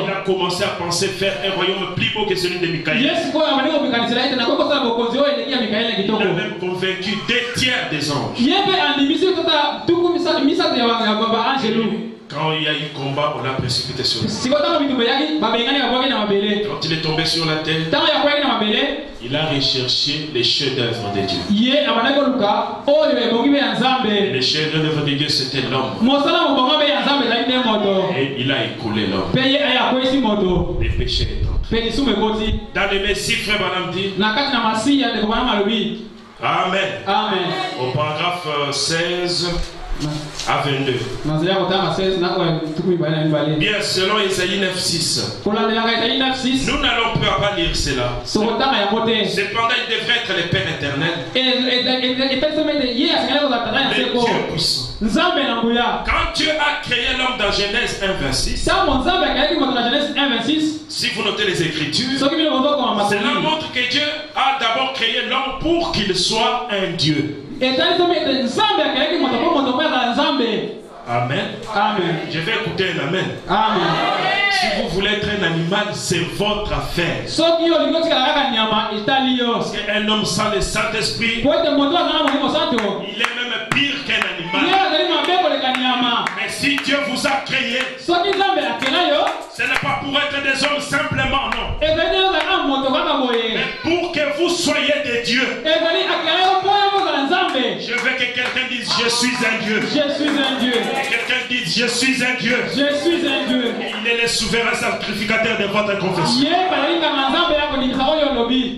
il a commencé à penser faire un royaume plus beau que celui de Michaël. Il a même convaincu 2/3 des anges. Quand il y a eu combat, on l'a précipité sur la terre. Quand il est tombé sur la terre, Il a recherché les chefs-d'œuvre de Dieu. Les chefs-d'œuvre de Dieu, c'était l'homme. Et il a écoulé l'homme. Les péchés étant. Dans les messies, frère Madame dit. Amen. Amen. Au paragraphe 16 à 22. Bien, selon Isaïe 9:6. Nous n'allons pas lire cela. Cependant, il devrait être le Père éternel. Le Dieu puissant. Quand Dieu a créé l'homme dans Genèse 1:26, si vous notez les Écritures, cela montre que Dieu a d'abord créé l'homme pour qu'il soit un Dieu. Amen. Amen. Je vais écouter un amen. Amen. Si vous voulez être un animal, c'est votre affaire. Parce qu'un homme sans le Saint-Esprit, il est même pire qu'un animal. Mais si Dieu vous a créé, ce n'est pas pour être des hommes simplement, non. Mais pour que vous soyez des dieux. Je veux que quelqu'un dise je suis un Dieu. Je suis un Dieu. Quelqu'un dise je suis un Dieu. Je suis un Dieu. Il est le souverain sacrificateur de votre confession.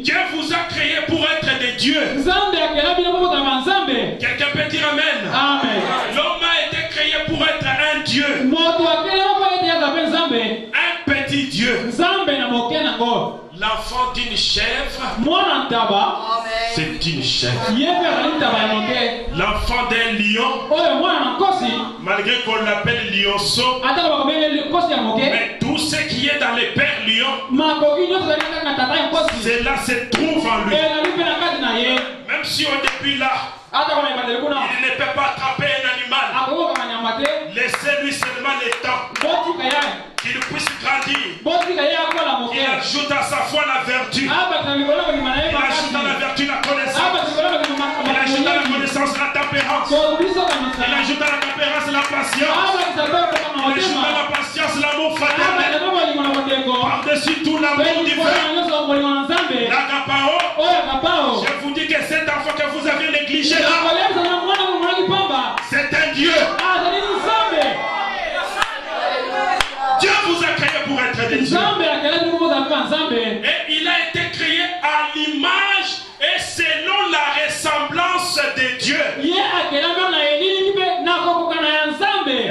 Dieu vous a créé pour être des dieux. Quelqu'un peut dire amen. Amen. L'homme a été créé pour être un Dieu. Un petit Dieu. L'enfant d'une chèvre, c'est une chèvre. L'enfant d'un lion, malgré qu'on l'appelle lionceau, mais tout ce qui est dans les pères lions, cela se trouve en lui. Même si au début là, il ne peut pas attraper un animal, laissez-lui seulement le temps qu'il puisse grandir. Il ajoute à sa foi la vertu. Il ajoute à la vertu la connaissance. Il ajoute à la connaissance la tempérance. Il ajoute à la tempérance la patience. Il ajoute à la patience l'amour fraternel. Par-dessus tout l'amour divin. L'agapao. Je vous dis que cet enfant que vous avez négligé là, c'est un Dieu. Dieu vous a créé pour être des dieux. Et il a été créé à l'image et selon la ressemblance de Dieu.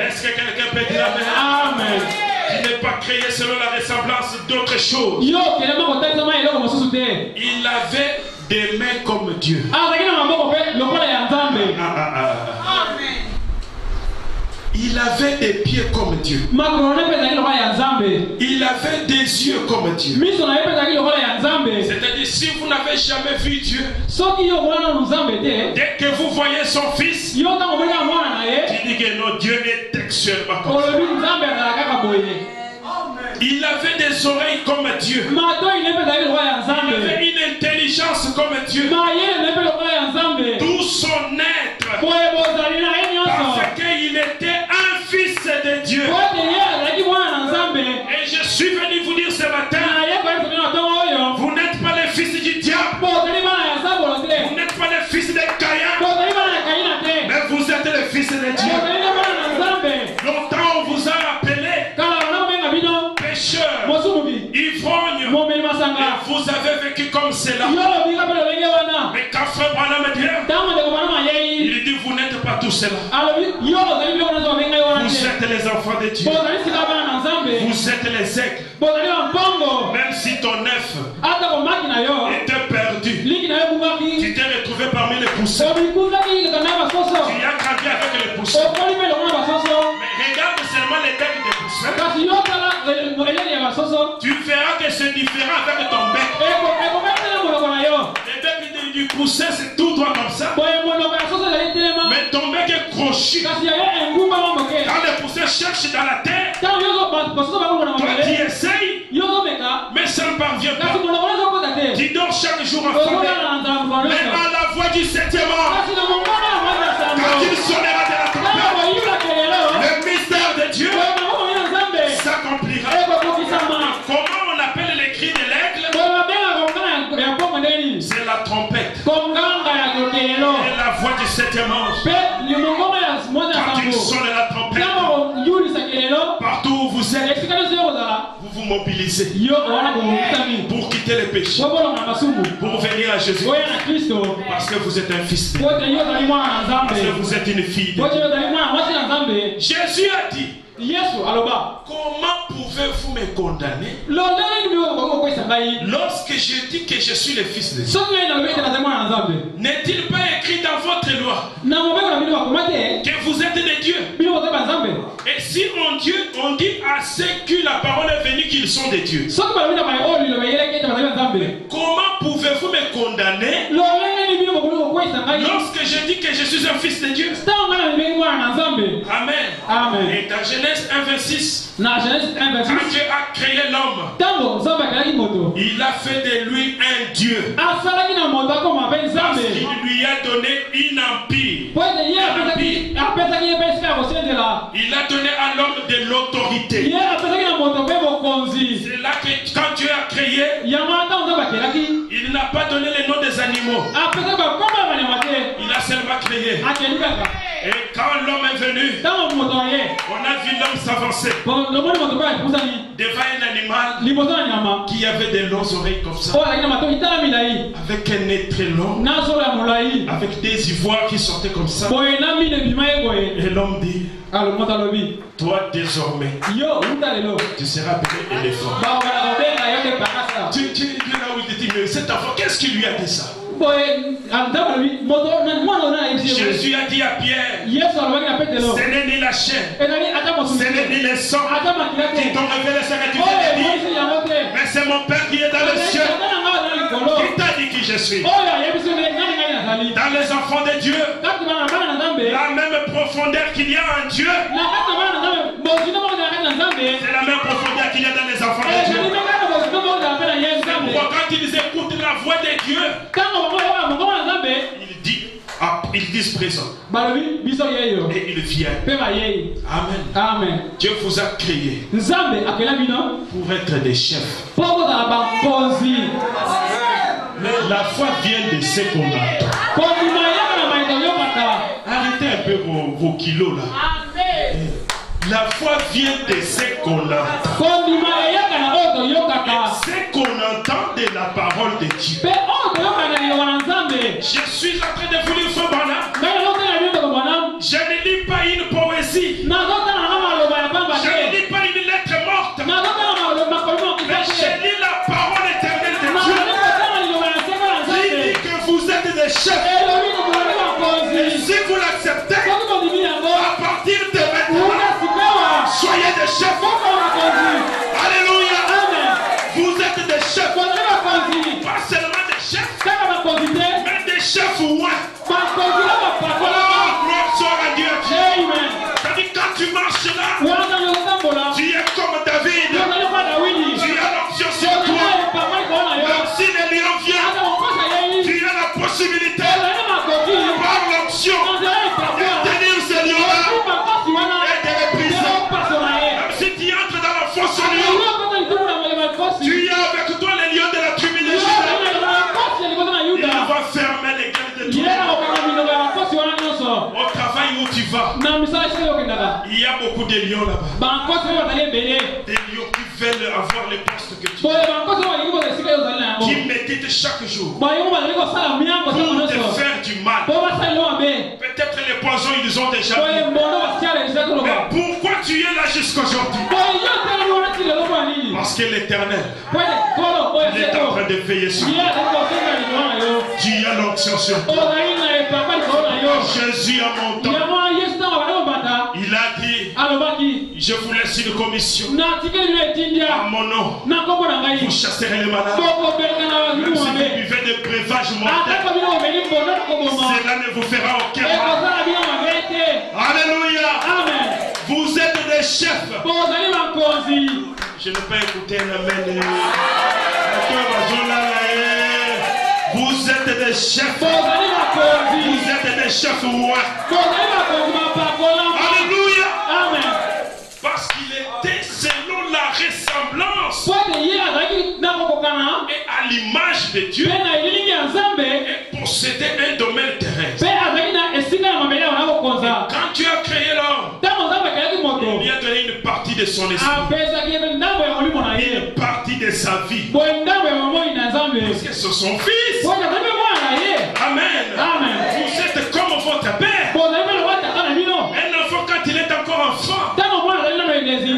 Est-ce que quelqu'un peut dire amen? Il n'est pas créé selon la ressemblance d'autres choses. Il avait des mains comme Dieu. Il avait des pieds comme Dieu. Il avait des yeux comme Dieu. C'est-à-dire, si vous n'avez jamais vu Dieu, dès que vous voyez son fils, tu dis que notre Dieu est textuellement comme ça. Il avait des oreilles comme Dieu. Il avait une intelligence comme Dieu. Tout son être. Parce qu'il était un fils de Dieu. Et je suis venu vous dire ce matin, vous n'êtes pas les fils du diable. Vous n'êtes pas les fils de Caïn. Mais vous êtes les fils de Dieu. Longtemps on vous a appelé pécheurs, ivrognes. Vous avez vécu comme cela. Mais quand frère Branham vient, il dit vous n'êtes pas tout cela. Vous êtes les enfants de Dieu. Vous êtes les aigles. Même si ton œuf était perdu, tu t'es retrouvé parmi les poussins. Tu as grandi avec les poussins. Mais regarde seulement les têtes des poussins. Tu verras que c'est différent avec ton bec. Le bec du poussin c'est tout droit comme ça. Mais ton bec est crochu. Quand le poussin cherche dans la terre, toi tu essayes, mais ça ne parvient pas. Tu dors chaque jour en famille. Mais à la voix du 7e art, quand il sonnera de la trompette, le mystère de Dieu s'accomplira. Comment on appelle les cris de l'aigle? C'est la trompette. Et la voix du septième ange. Quand il sonne la trompette, partout où vous êtes, vous vous mobilisez pour quitter les péchés, pour venir à Jésus. Parce que vous êtes un fils de Dieu. Parce que vous êtes une fille de Dieu. Jésus a dit, comment pouvez-vous me condamner lorsque je dis que je suis le fils de Dieu? N'est-il pas écrit dans votre loi que vous êtes des dieux? Et si on dit à ceux que la parole est venue qu'ils sont des dieux, comment pouvez-vous me condamner lorsque je dis que je suis un fils de Dieu? Amen. Amen. Et dans Genèse 1:26, quand Dieu a créé l'homme, il a fait de lui un Dieu. Parce qu'il lui a donné une empire. Il a donné à l'homme de l'autorité. C'est là que quand Dieu a créé, il n'a pas donné les noms des animaux. Il a seulement créé. Et quand l'homme est venu, on a vu l'homme s'avancer devant un animal qui avait des longues oreilles comme ça, avec un nez très long, avec des ivoires qui sortaient comme ça. Et l'homme dit, toi désormais, tu seras appelé éléphant. Tu es là où il te dit, mais cet enfant, qu'est-ce qui lui a dit ça? Jésus a dit à Pierre, ce n'est ni la chair, ce n'est ni le sang qui t'ont révélé ce que tu t'es dit, mais c'est mon Père qui est dans le ciel qui t'a dit qui je suis. Dans les enfants de Dieu, la même profondeur qu'il y a en Dieu, c'est la même profondeur qu'il y a dans les enfants de Dieu. Pourquoi quand ils écoutent la voix de Dieu, ils disent présent. Et ils viennent. Amen. Amen. Dieu vous a créé pour être des chefs. Mais la foi vient de ce qu'on entend. Arrêtez un peu vos kilos là. La foi vient de ce qu'on entend. Ce qu'on entend de la parole de Dieu. Je suis en train de vous lire son bonhomme. Je ne lis pas une poésie. Je ne lis pas une lettre morte. Mais je lis la parole éternelle de Dieu. Il dit que vous êtes des chefs. Et si vous l'acceptez, à partir de maintenant, soyez des chefs. Alléluia. Vous êtes des chefs. Pas seulement des chefs, mais des chefs rois. Gloire soit à Dieu. C'est-à-dire quand tu marches là, tu es comme David. Tu as l'option sur toi. Même si les lions viennent, tu as la possibilité par l'option de tenir ces lions-là et de les briser. Même si tu entres dans la fosse au lion, tu as avec toi les lions de la tribu de Juda. Il va fermer les gueules de tout. Au travail où tu vas, il y a beaucoup de lions là-bas. Des lions qui veulent avoir les postes que tu as, qui méditent chaque jour pour te faire du mal. Peut-être les poisons ils ont déjà pris. Mais pourquoi tu es là jusqu'aujourd'hui? Parce que l'Éternel est en train de veiller sur toi. Tu as l'onction sur toi. Jésus a mon temps. Il a dit, je vous laisse une commission. À mon nom, vous chasserez les malades. Même si vous buvez des breuvages mortels, cela ne vous fera aucun mal. Alléluia. Vous êtes des chefs. Je ne peux pas écouter un amen. Vous êtes des chefs. Vous êtes des chefs rois. Alléluia. Parce qu'il était selon la ressemblance et à l'image de Dieu. et posséder un domaine terrestre. Quand tu as créé l'homme, il lui a donné une partie de son esprit, une partie de sa vie. Parce que c'est son fils. Amen. Vous êtes comme votre père. Un enfant, quand il est encore enfant,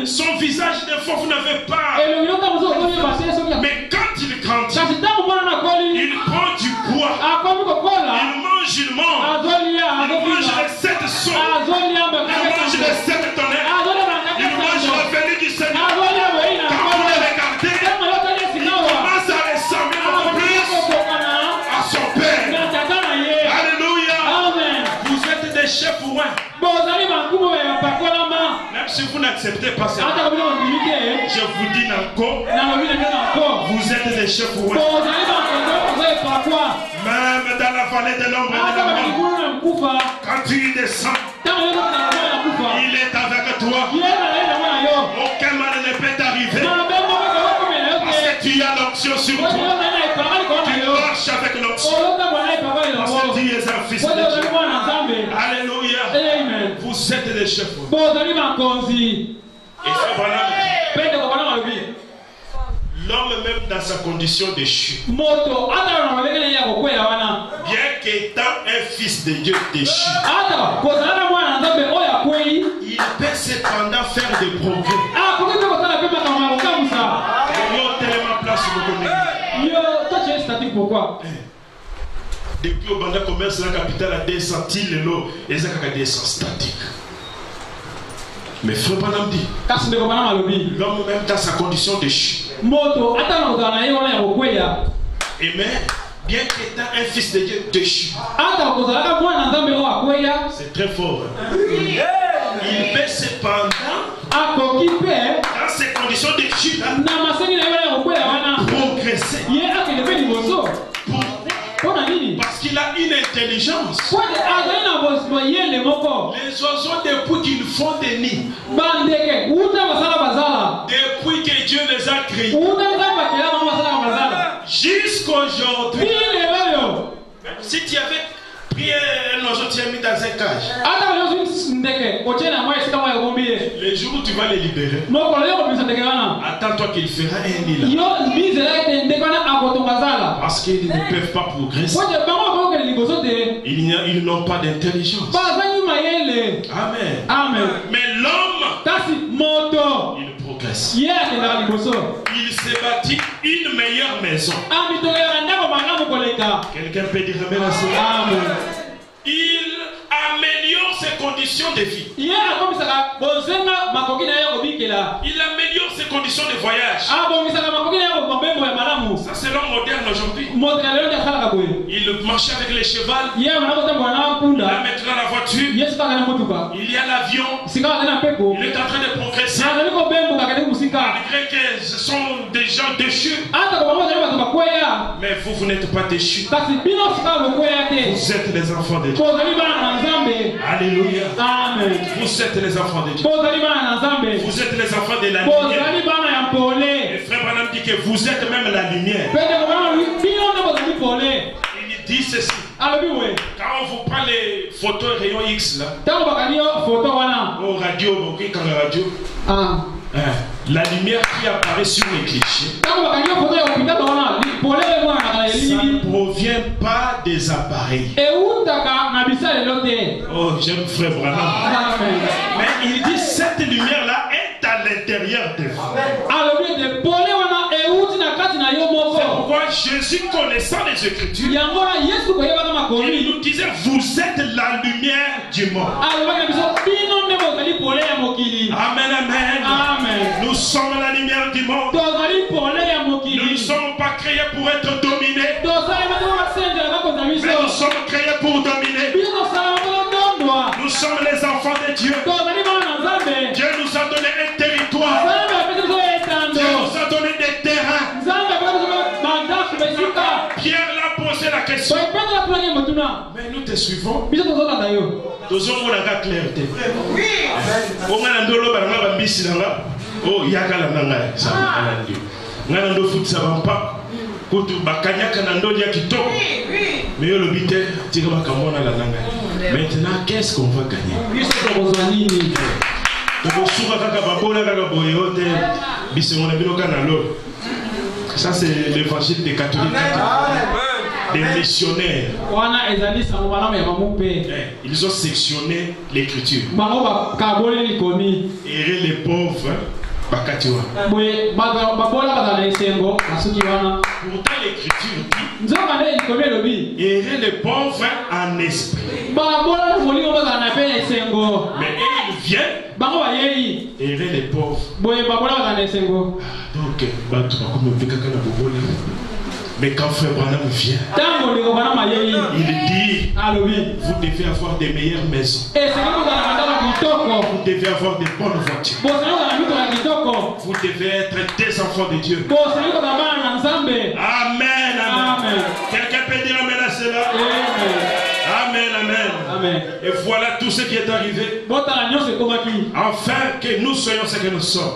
son visage d'enfant, vous n'avez pas. Mais quand il grandit, il prend du poids. Il mange, il mange les 7 sons. Il mange les 7 tonnerres. Il mange la venue du Seigneur. Quand vous le regardez, il commence à ressembler encore plus à son père. Alléluia. Vous êtes des chefs pour un. Même si vous n'acceptez pas ça, je vous dis encore, vous êtes des chefs pour un. Même dans la vallée de l'ombre et de la mort, quand tu descends, il est avec toi. Aucun mal ne peut t'arriver. Parce que tu as l'onction sur toi. Tu marches avec l'onction. Parce que tu es un fils de Dieu. Alléluia. Vous êtes des chefs. Et l'homme même dans sa condition déchu, bien qu'étant un fils de Dieu déchu, il peut cependant faire des progrès. Depuis au Banda commerce, la capitale a descendu le lot et ça a descendu statique. Mais frère Branham dit, l'homme même dans sa condition déchu, et mais bien qu'étant un fils de Dieu déchu, c'est très fort. Il peut cependant, dans ces conditions déchues, progresser. Parce qu'il a une intelligence. Les oiseaux, depuis qu'ils font des nids, depuis que Dieu les a créés, jusqu'aujourd'hui, si tu avais pris un oiseau, tu l'as mis dans un cage, les jours où tu vas les libérer, attends-toi qu'il fera un nid là. Parce qu'ils ne peuvent pas progresser. Ils n'ont pas d'intelligence. Amen. Mais l'homme, il progresse. Il s'est bâti une meilleure maison. Quelqu'un peut dire amen. Il améliore ses conditions de vie. Il améliore ses conditions de voyage. Ça c'est l'homme moderne aujourd'hui. Il marche avec les chevaux. Il y a maintenant la voiture. Il y a l'avion. Il est en train de progresser. Malgré que ce sont des gens déchus. Mais vous n'êtes pas déchus. Vous êtes les enfants de Dieu. Alléluia. Amen. Vous êtes les enfants de Dieu. Vous êtes les enfants de la lumière. Et frère Branham dit que vous êtes même la lumière. Il dit ceci. Quand on vous prend les photos rayon X là, au radio, quand la radio, la lumière qui apparaît sur les clichés, ça ne provient pas des appareils. Oh, j'aime frère Branham. Mais il dit cette lumière là est à l'intérieur de vous. C'est pourquoi Jésus, connaissant les Écritures, il nous disait vous êtes la lumière du monde. Amen, amen. Nous sommes la lumière du monde. Nous ne sommes pas créés pour être dominés, mais nous sommes créés pour dominer. Nous sommes les enfants de Dieu. Dieu nous a donné un territoire. Dieu nous a donné des terrains. Pierre l'a posé la question. Mais nous te suivons. Nous avons la clarté. Oh, il y a qu'à la nanga. Ça va. Nous avons fait ça. Maintenant, qu'est-ce qu'on va gagner? Ça, c'est l'évangile des catholiques, des missionnaires. Ils ont sectionné l'écriture. Et les pauvres, Pourtant, l'écriture dit errer les pauvres en esprit. Mais ils viennent errer les pauvres. Donc, mais quand Frère Branham vient, il dit vous devez avoir des meilleures maisons. Vous devez avoir des bonnes voitures. Vous devez être des enfants de Dieu. Amen, amen. Quelqu'un peut dire amen à cela? Amen, amen. Amen. Et voilà tout ce qui est arrivé. Afin que nous soyons ce que nous sommes.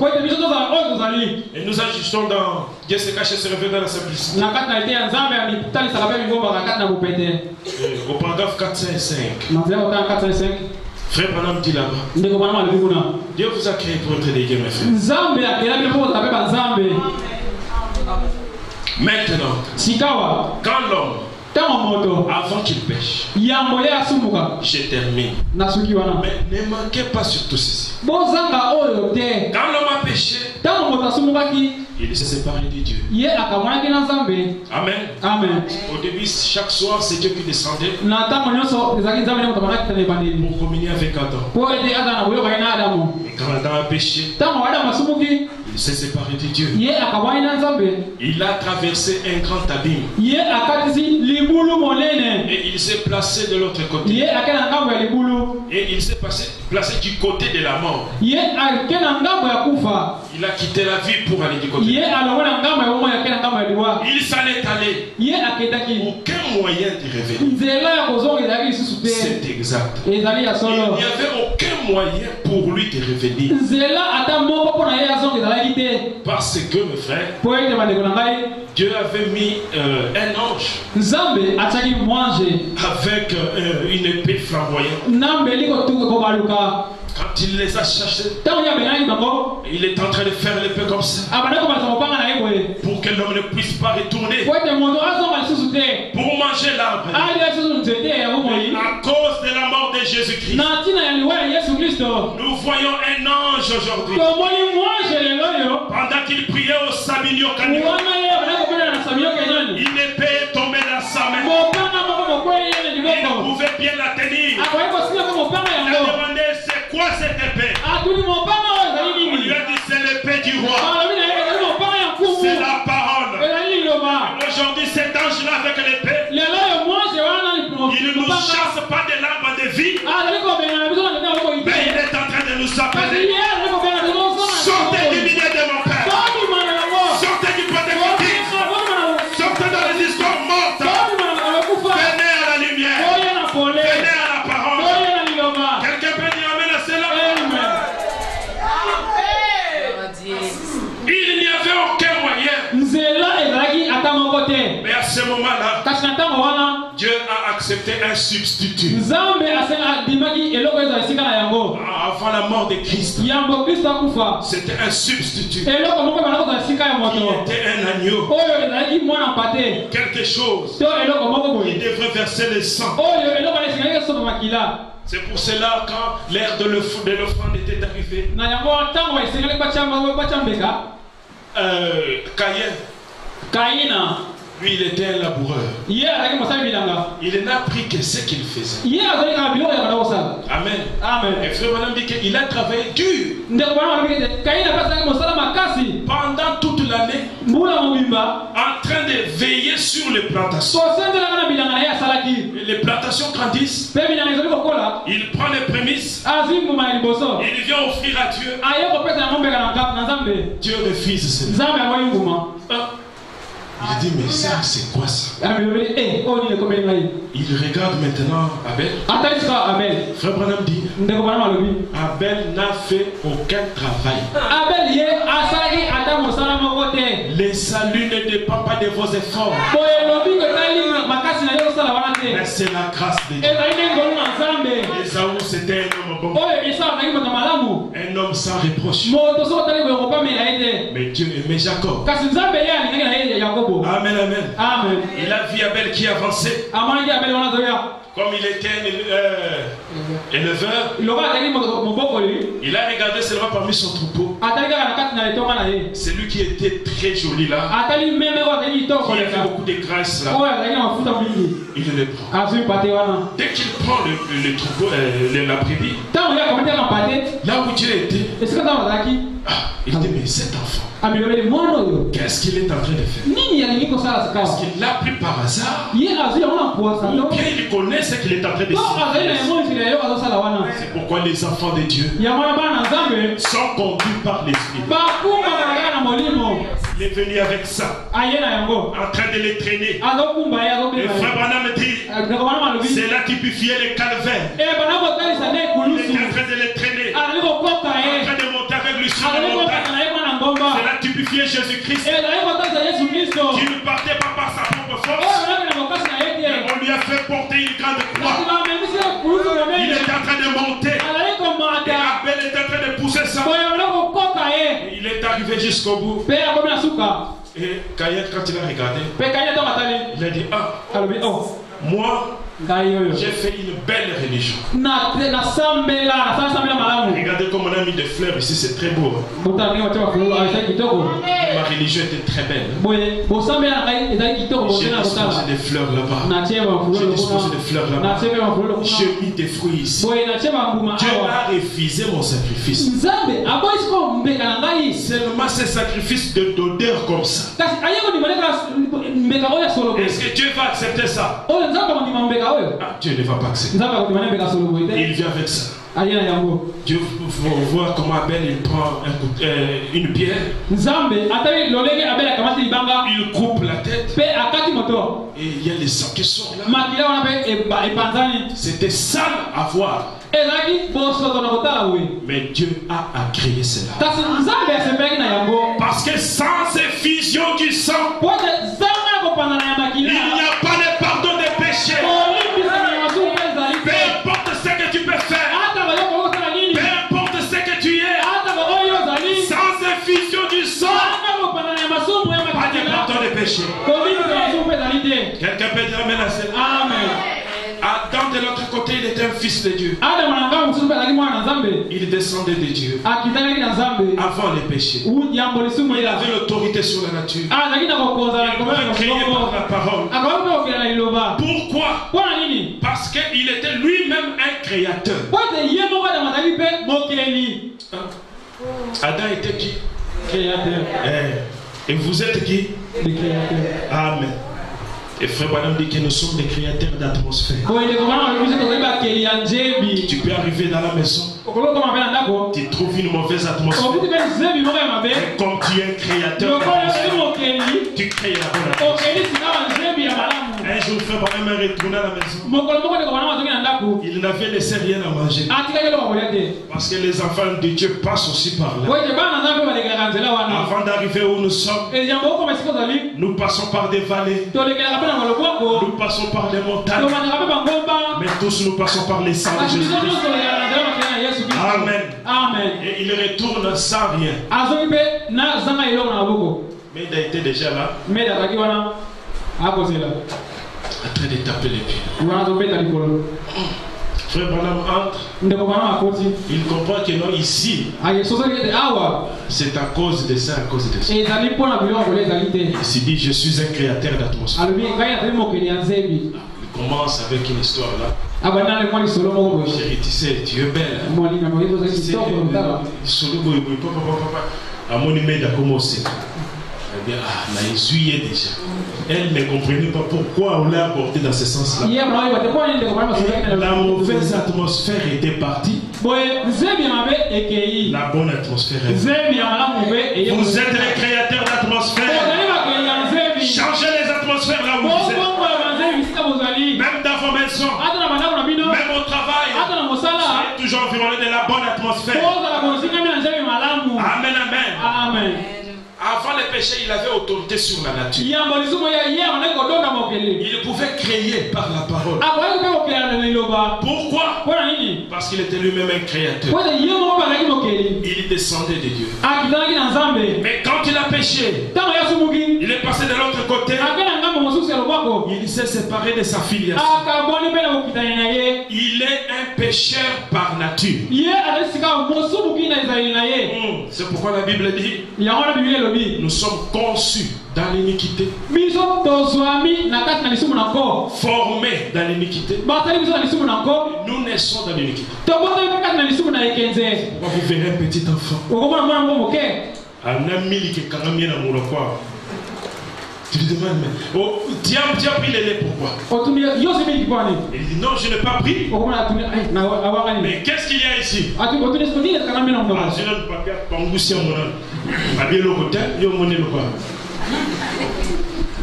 Et nous ajustons dans Dieu se cache et se révèle dans la simplicité. Au paragraphe 4, 5. Frère Branham dit là-bas, Dieu vous a créé pour être des dieux, mes frères. Maintenant, quand l'homme, avant qu'il pêche, je termine. Mais ne manquez pas sur tout ceci. Quand l'homme a péché, il s'est séparé de Dieu. Amen. Amen. Au début, chaque soir, c'est Dieu qui descendait pour communier avec Adam. Et quand Adam a péché, il s'est séparé de Dieu. Il a traversé un grand abîme. Et il s'est placé de l'autre côté. Et il s'est placé du côté de la mort. Il a quitté la vie pour aller du côté. Il s'en est allé. Aucun moyen de revenir. C'est exact. Il n'y avait aucun moyen pour lui de revenir. Parce que, mes frères, Dieu avait mis un ange avec une épée flamboyante. Quand il les a cherchés, il est en train de faire l'épée comme ça pour que l'homme ne puisse pas retourner pour manger l'arbre. À cause de la mort de Jésus-Christ, nous voyons un ange aujourd'hui. Pendant qu'il priait au Sabinio Canyon, une épée est tombée dans sa main. Il pouvait bien la tenir. Il a demandé c'est quoi cette épée? On lui a dit c'est l'épée du roi. C'est la parole. Aujourd'hui cet ange là avec l'épée, il ne nous chasse pas de l'arbre de vie, mais il est en train de nous appeler. Sortez du milieu de mon père. Sortez du protectif. Sortez dans les histoires mortes. Venez à la lumière. Venez à la parole. Quelqu'un peut dire amen à cela? Il n'y avait aucun moyen. Mais à ce moment-là, Dieu a accepté un substitut. Avant la mort de Christ, c'était un substitut. Qui était un agneau. Quelque chose. Il devrait verser le sang. C'est pour cela quand l'ère de l'offrande était arrivée, Caïn, lui il était un laboureur. Il n'a pris que ce qu'il faisait. Amen. Amen. Et Frère Branham dit qu'il a travaillé dur pendant toute l'année en train de veiller sur les plantations. Les plantations grandissent. Il prend les prémices. Il vient offrir à Dieu. Dieu refuse cela. Il dit, mais ça, c'est quoi ça? Il regarde maintenant Abel. Frère Branham dit, Abel n'a fait aucun travail. Le salut ne dépend pas de vos efforts. Mais c'est la grâce de Dieu. Esaü, c'était un homme bon. Un homme sans reproche. Mais Dieu aimait Jacob. Amen, amen. Il a vu Abel qui avançait. Comme il était un éleveur, il a regardé seulement parmi son troupeau. C'est lui qui était très joli là. Il a fait beaucoup de grâce là. Il le prend. Dès qu'il prend le troupeau, la brebis, là où Dieu était, il dit, mais cet enfant, qu'est-ce qu'il est en train de faire? Est-ce qu'il l'a pris par hasard? Ou bien il connaît ce qu'il est en train de faire? C'est pourquoi les enfants de Dieu sont conduits par l'Esprit. Il est venu avec ça, en train de les traîner. Et Frère Branham dit, c'est là typifié le calvaire. Il est en train de les traîner, en train de monter avec lui sur la montagne. C'est là typifié Jésus-Christ, qui ne partait pas par sa propre force. On lui a fait porter une grande croix. Il est en train de monter. Et Abel est en train de pousser ça. Et il est arrivé jusqu'au bout. Et Caïn, quand il a regardé, il a dit, moi, j'ai fait une belle religion. Regardez comme on a mis des fleurs ici, c'est très beau. Ma religion était très belle. J'ai disposé des fleurs là-bas. J'ai disposé des fleurs là-bas. J'ai mis des fruits ici. Dieu a refusé mon sacrifice. Seulement ces sacrifices d'odeur comme ça. Est-ce que Dieu va accepter ça? Dieu ne va pas accepter. Il vient avec ça. Dieu voit comment Abel il prend une pierre. Il coupe la tête. Et il y a les sangs qui sortent là. C'était sale à voir. Mais Dieu a créé cela. Parce que sans effusion du sang, il n'y a pas de pardon des péchés. Peu importe ce que tu peux faire, peu importe ce que tu es, sans effusion du sang, pas de pardon des péchés. Quelqu'un peut dire amen à cela? Amen. Adam de l'autre côté, il était un fils de Dieu. Il descendait de Dieu avant les péchés. Il avait l'autorité sur la nature. Il pouvait créer par la parole. Pourquoi? Parce qu'il était lui-même un créateur. Adam était qui? Créateur. Et vous êtes qui? Des créateurs. Amen. Et Frère Branham dit que nous sommes des créateurs d'atmosphère. Tu peux arriver dans la maison, tu trouves une mauvaise atmosphère. Et comme tu es un créateur d'atmosphère, tu crées la bonne atmosphère. Un jour, Frère Branham est retourné à la maison. Il n'avait laissé rien à manger. Parce que les enfants de Dieu passent aussi par là. Avant d'arriver où nous sommes, nous passons par des vallées. Nous passons par les montagnes. Mais tous nous passons par les sangs de Jésus-Christ. Amen. Amen. Et il retourne sans rien. Mais il a été déjà là. En train de taper les pieds. Frère Branham entre. Il comprend que non, ici, c'est à cause de ça, à cause de ça. Il s'est dit, je suis un créateur d'atmosphère. Il commence avec une histoire là. Chérie, tu sais, tu es belle. Déjà. Elle ne comprenait pas pourquoi on l'a apporté dans ce sens-là. La mauvaise atmosphère était partie. La bonne atmosphère est. Vous êtes les créateurs d'atmosphère. Changez l'atmosphère là où vous êtes. Même dans vos maisons, même au travail, soyez toujours environné de la bonne atmosphère. Amen, amen. Amen. Avant le péché, il avait autorité sur la nature. Il pouvait créer par la parole. Pourquoi? Parce qu'il était lui-même un créateur. Il descendait de Dieu. Mais quand il a péché, il est passé de l'autre côté. Il s'est séparé de sa filiation. Il est un pécheur par nature. C'est pourquoi la Bible dit: nous sommes conçus dans l'iniquité, formés dans l'iniquité. Nous naissons dans l'iniquité. Pourquoi vous verrez un petit enfant? Tu lui demandes, mais oh, tu as pris le lait, pourquoi? Il dit non, je n'ai pas pris. Mais qu'est-ce qu'il y a ici?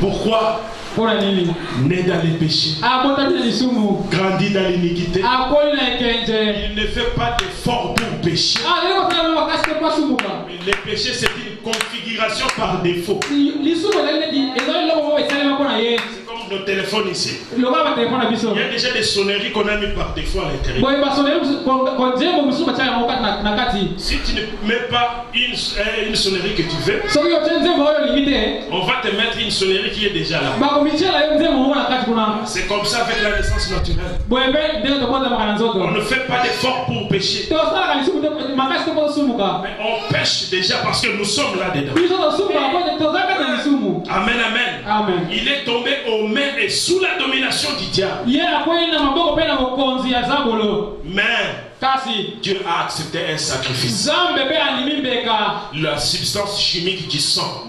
Pourquoi? Né dans les péchés, grandi dans l'iniquité, il ne fait pas d'effort pour pécher. Mais le péché, c'est une configuration par défaut. C'est comme nos téléphones ici. Il y a déjà des sonneries qu'on a mis par défaut à l'intérieur. Si tu ne mets pas une sonnerie que tu veux, on va te mettre une sonnerie qui est déjà là. C'est comme ça avec la naissance naturelle. On ne fait pas d'effort pour pécher. Mais on pêche déjà parce que nous sommes là-dedans. Amen, amen. Amen. Il est tombé aux mains et sous la domination du diable. Mais Dieu a accepté un sacrifice. La substance chimique du sang.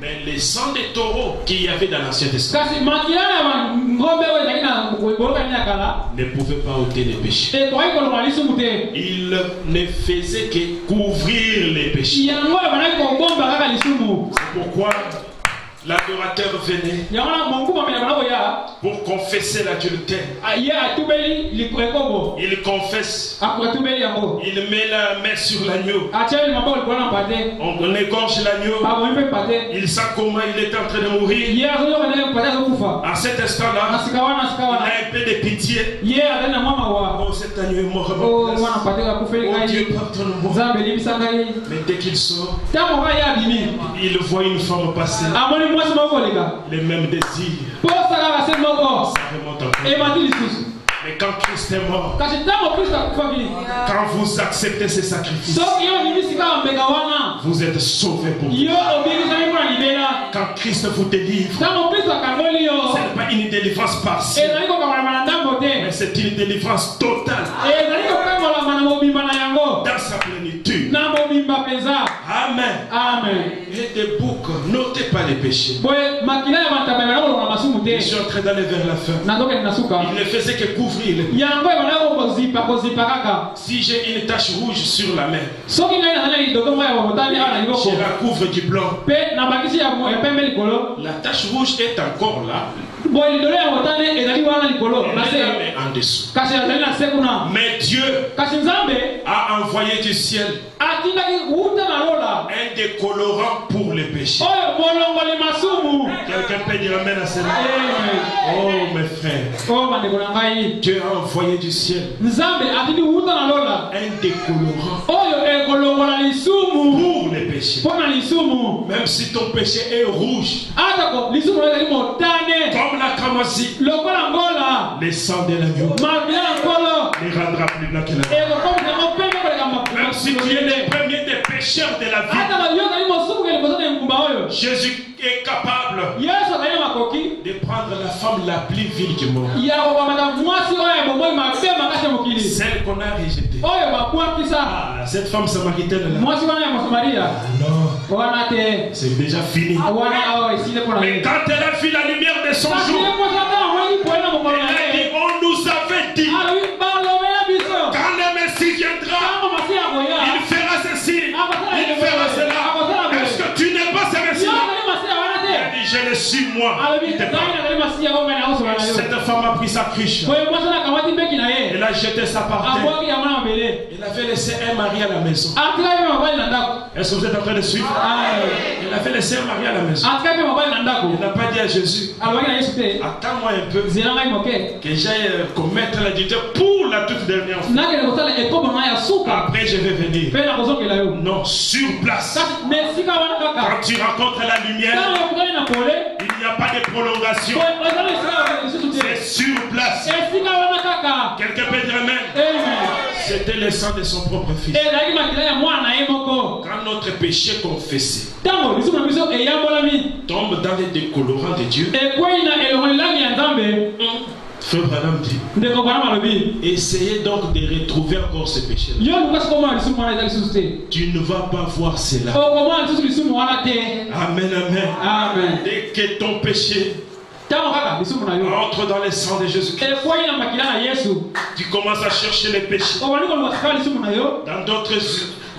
Mais les sangs des taureaux qu'il y avait dans l'Ancien Testament ne pouvaient pas ôter les péchés. Il ne faisait que couvrir les péchés. C'est pourquoi l'adorateur venait pour confesser l'adultère. Il confesse. Il met la main sur l'agneau. On égorge l'agneau. Il sent comment il est en train de mourir. À cet instant-là, il a un peu de pitié. Oh, cet agneau est mort. Oh Dieu, pardonne-moi. Mais dès qu'il sort, il voit une femme passer. Les mêmes désirs. Ça remonte encore. Mais quand Christ est mort, quand vous acceptez ces sacrifices, vous êtes sauvés pour Dieu. Quand Christ vous délivre, ce n'est pas une délivrance partielle, mais c'est une délivrance totale dans sa plénitude. Amen. Amen. Et des boucs, notez pas les péchés. Je suis en train d'aller vers la fin. Il ne faisait que couvrir les péchés. Si j'ai une tache rouge sur la main, je la couvre du blanc. La tache rouge est encore là. Elle est là, mais en dessous. Mais Dieu a envoyé du ciel un décolorant pour les péchés. Quelqu'un peut dire amen à cela? Oh mes frères, Dieu a envoyé du ciel un décolorant pour les péchés. Même si ton péché est rouge comme la cramoisi, les sangs de l'agneau les rendra plus blancs que la neige. Même si tu es le premier des pécheurs de la vie, Jésus est capable de prendre la femme la plus vile du monde, celle qu'on a rejetée. Cette femme samaritaine là, c'est déjà fini. Mais quand elle a vu la lumière de son jour, elle a dit, on nous avait dit, quand le Messie viendra, il fera ceci, il fera cela. Est-ce que tu n'es pas ce Messie? Elle dit, je le suis-moi. Cette femme a pris sa cruche. Elle a jeté sa par terre. Elle avait laissé un mari à la maison. Est-ce que vous êtes en train de suivre? Elle avait laissé un mari à la maison. Elle n'a pas dit à Jésus, attends-moi un peu que j'aille commettre l'adultère pour la toute dernière fois. Après je vais venir. Non, sur place. Quand tu rencontres la lumière, il n'y a pas de prolongation. C'est sur place. Quelqu'un peut dire amen. C'était le sang de son propre fils. Quand notre péché confessé tombe dans les décolorants de Dieu, Frère Branham dit, essayez donc de retrouver encore ce péché. Tu ne vas pas voir cela. Amen, amen. Dès que ton péché entre dans le sang de Jésus-Christ, tu commences à chercher les péchés. Dans d'autres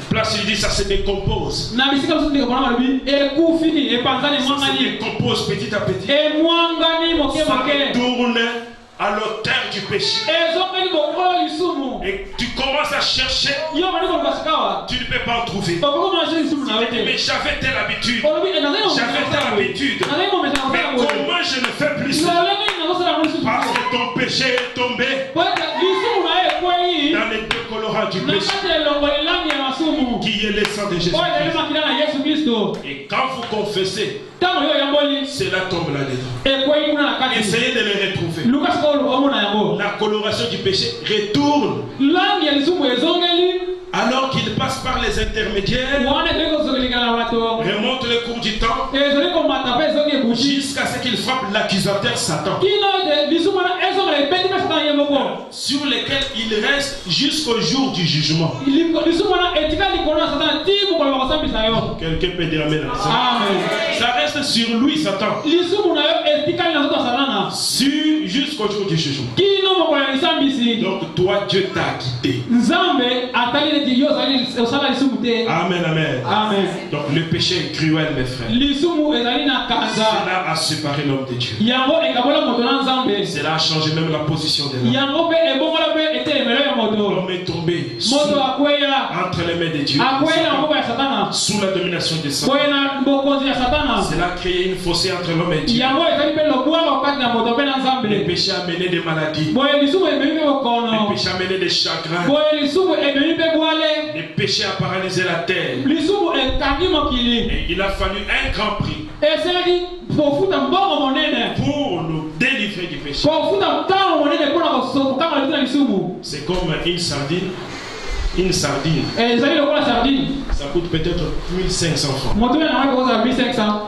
places, il dit ça se décompose. Ça se décompose petit à petit. Ça tourne à l'auteur du péché. Et tu commences à chercher, tu ne peux pas en trouver. Mais j'avais telle habitude, mais comment je ne fais plus ça? Parce que ton péché est tombé dans les deux colorants du péché, qui est le sang de Jésus-Christ. Et quand vous confessez, cela tombe là-dedans. Essayez de le retrouver. La coloration du péché retourne alors qu'il passe par les intermédiaires, remonte le cours du temps jusqu'à ce qu'il frappe l'accusateur Satan, sur lequel il reste jusqu'au jour du jugement. Quelqu'un peut dire amen. Ça reste sur lui, Satan, jusqu'au jour du jugement. Donc toi, Dieu t'a quitté. Amen, amen. Donc le péché est cruel, mes frères. Cela a séparé l'homme de Dieu. Cela a changé même la position de l'homme. L'homme est tombé entre les mains de Dieu, sous la domination de Satan. Cela a créé une fossé entre l'homme et Dieu. Le péché a mené des maladies. Le péché a mené des chagrins. Le péché a paralysé la terre. Et il a fallu un grand prix pour nous délivrer du péché. C'est comme une sardine. Une sardine, ça coûte peut-être 1500 francs.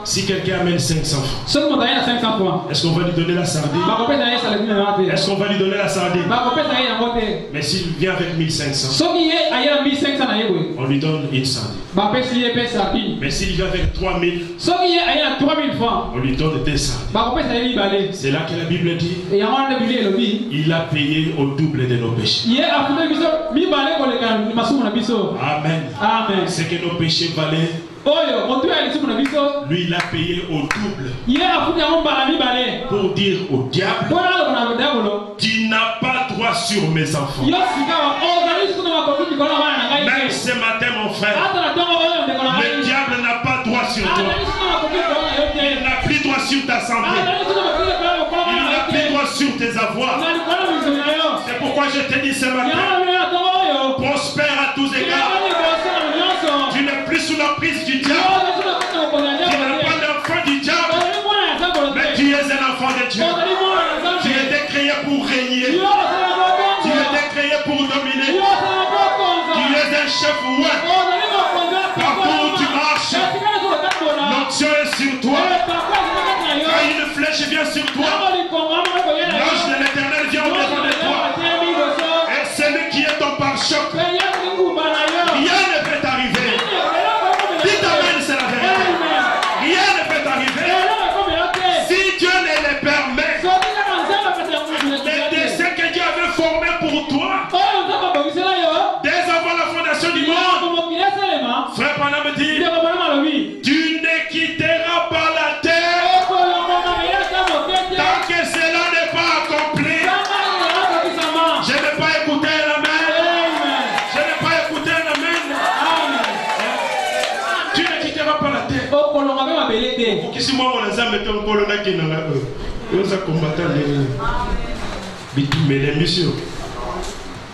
Si quelqu'un amène 500 francs, est-ce qu'on va lui donner la sardine? Est-ce qu'on va lui donner la sardine? Mais s'il vient avec 1500, on lui donne une sardine. Mais s'il vient avec 3000, on lui donne des sardines. C'est là que la Bible dit, il a payé au double de nos péchés. Amen. C'est que nos péchés valaient. Lui, il a payé au double. Pour dire au diable, tu n'as pas droit sur mes enfants. Même ce matin, mon frère, le diable n'a pas droit sur toi. Il n'a plus droit sur ta santé. Il n'a plus droit sur tes avoirs. C'est pourquoi je te dis ce matin, prospère à tous égards. Tu n'es plus sous la prise du diable. Tu n'es pas l'enfant du diable, mais tu es un enfant de Dieu. Tu étais créé pour régner. Tu étais créé pour dominer. Tu es un chef roi. Partout où tu marches, l'onction est sur toi. Quand une flèche vient sur toi, l'ange de l'Éternel vient au-devant de toi. Et celui qui est ton pare-choc, rien ne peut t'arriver. Dites amen, c'est la vérité. Rien ne peut t'arriver. Si Dieu ne le permet,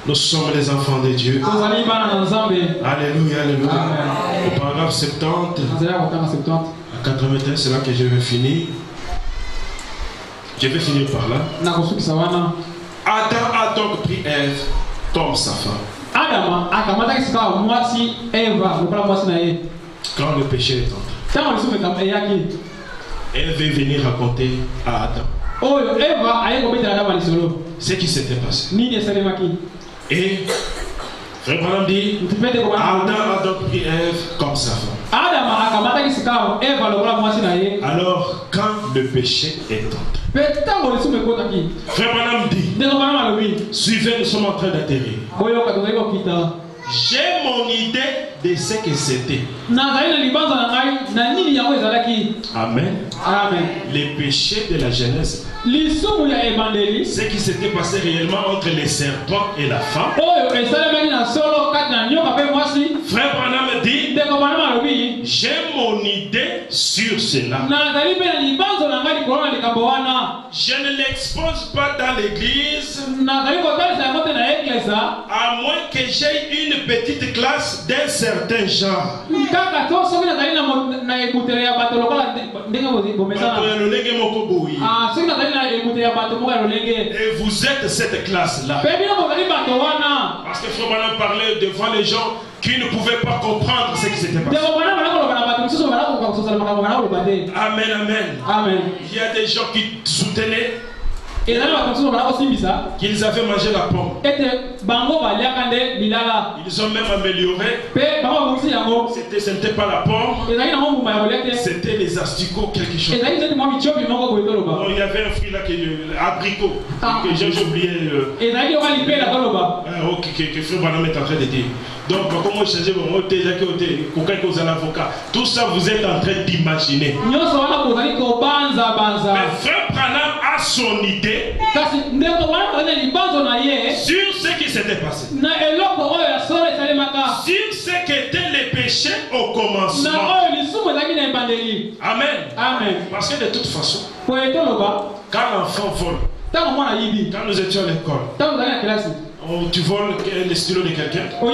Nous sommes les enfants de Dieu. Alléluia, alléluia. Au paragraphe 70, à 81, c'est là que je vais finir. Je vais finir par là. Adam a donc pris Ève comme sa femme. Quand le péché est entré, Ève est venue raconter à Adam ce qui s'était passé. Et Frère Branham dit, Adam a donc pris Ève comme sa femme. Alors, quand le péché est entré, Frère Branham dit, suivez, nous sommes en train d'atterrir. J'ai mon idée de ce que c'était. Amen. Amen. Les péchés de la Genèse. Ce qui s'était passé réellement entre les serpents et la femme. Frère Branham dit, j'ai mon idée sur cela. Je ne l'expose pas dans l'église, à moins que j'aie une petite classe d'un certain genre. Et vous êtes cette classe-là. Parce que Frère Branham parlait devant les gens qui ne pouvaient pas comprendre ce qui s'était passé. Amen, amen. Amen. Il y a des gens qui soutenaient qu'ils avaient mangé la pomme. Ils ont même amélioré. Ce n'était pas la pomme, c'était les asticots, quelque chose. Non, il y avait un fruit là, abricot, que j'ai oublié. Que Frère Branham est en train de dire. Donc, comment changer l'avocat? Tout ça, vous êtes en train d'imaginer. Mais Frère Branham a son idée sur ce qui s'était passé, sur ce qu'étaient les péchés au commencement. Amen. Amen. Parce que de toute façon, quand l'enfant vole, quand nous étions à l'école, tu voles le stylo de quelqu'un, on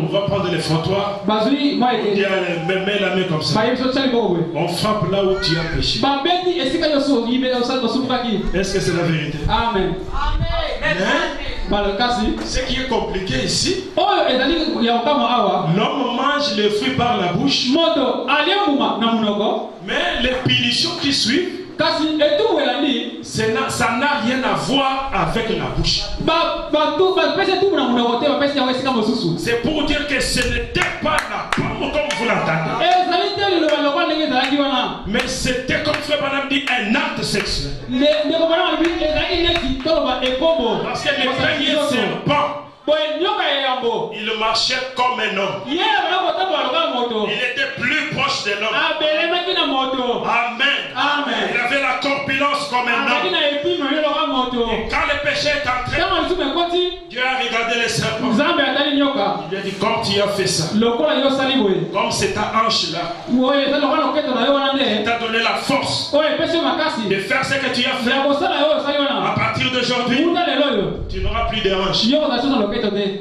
va prendre les frottoirs, on met la main comme ça, on frappe là où tu as péché. Est-ce que c'est la vérité? Amen. Ce qui est compliqué ici, l'homme mange les fruits par la bouche, mais les punitions qui suivent, ça n'a rien à voir avec la bouche. C'est pour dire que ce n'était pas la pomme comme vous l'entendez, mais c'était, comme Frère Branham dit, un acte sexuel. Parce que le premier serpent, il marchait comme un homme. Il était plus proche de l'homme. Amen. Amen. Il avait la corpulence comme un homme. Et quand le péché est entré, Dieu a regardé les serpents. Il a dit, comme tu as fait ça, comme c'est ta hanche là, il t'a donné la force de faire ce que tu as fait. À partir d'aujourd'hui, tu n'auras plus de hanches.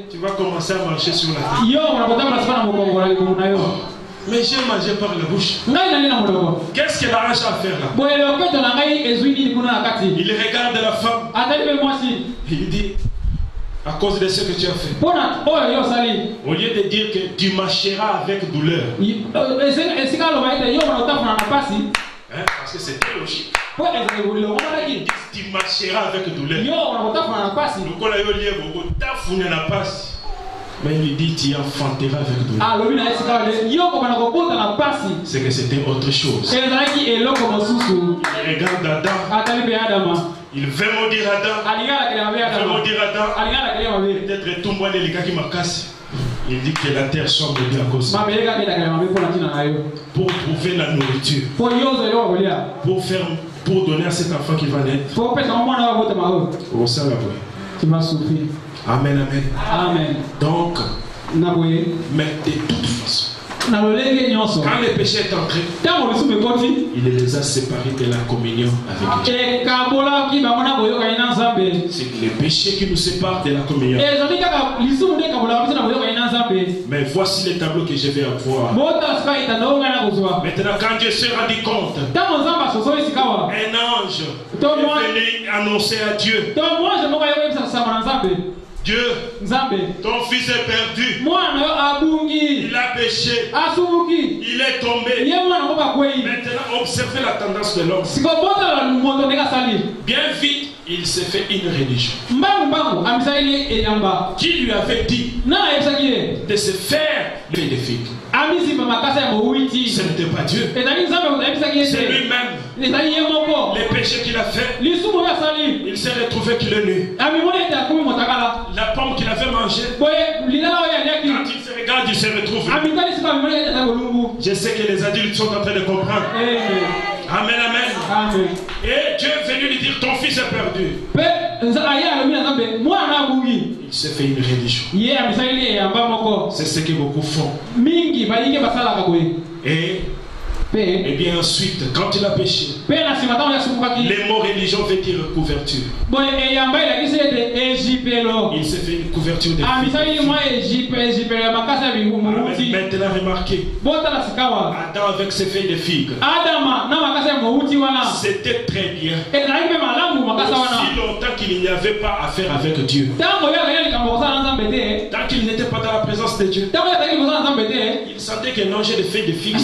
Tu vas commencer à marcher sur la terre. Mais j'ai mangé par la bouche. Qu'est-ce que la hanche a à faire là? Il regarde la femme. Il dit, à cause de ce que tu as fait, au lieu de dire que tu marcheras avec douleur, parce que c'était logique, tu marcheras avec douleur. Mais il lui dit, tu enfanteras avec douleur. C'est que c'était autre chose. Il regarde Adam. Il veut maudire Adam. Il veut maudire Adam. Peut-être tout le monde est les gars qui m'acassent. Il dit que la terre soit maudite à cause. Pour trouver la nourriture. Pour donner à cet enfant qui va naître. Au sein de la voie. Tu vas souffrir. Amen, amen. Amen. Donc, mais de toute façon, Quand le péché est entré, il les a séparés de la communion avec Dieu. C'est le péché qui nous sépare de la communion. Mais voici le tableau que je vais avoir. Maintenant, quand Dieu s'est rendu compte, un ange est venu annoncer à Dieu: Dieu, ton fils est perdu. Il a péché. Il est tombé. Maintenant, observez la tendance de l'homme. Bien vite, il s'est fait une religion. Qui lui avait dit de se faire le défi? Ce n'était pas Dieu. C'est lui-même. Les péchés qu'il a fait, il s'est retrouvé qu'il est nu. La pomme qu'il avait mangée, quand il se regarde, il se retrouve. Je sais que les adultes sont en train de comprendre. Amen, amen. Amen. Et Dieu est venu lui dire: ton fils est perdu. Il s'est fait une religion. C'est ce que beaucoup font. Et bien ensuite, quand il a péché, les mots religion veut dire couverture. Il s'est fait une couverture de figues. Maintenant remarquez, Adam avec ses feuilles de figues, c'était très bien. Aussi longtemps qu'il n'y avait pas affaire avec Dieu, tant qu'il n'était pas dans la présence de Dieu, il sentait qu'un ange de feuilles de figues, mais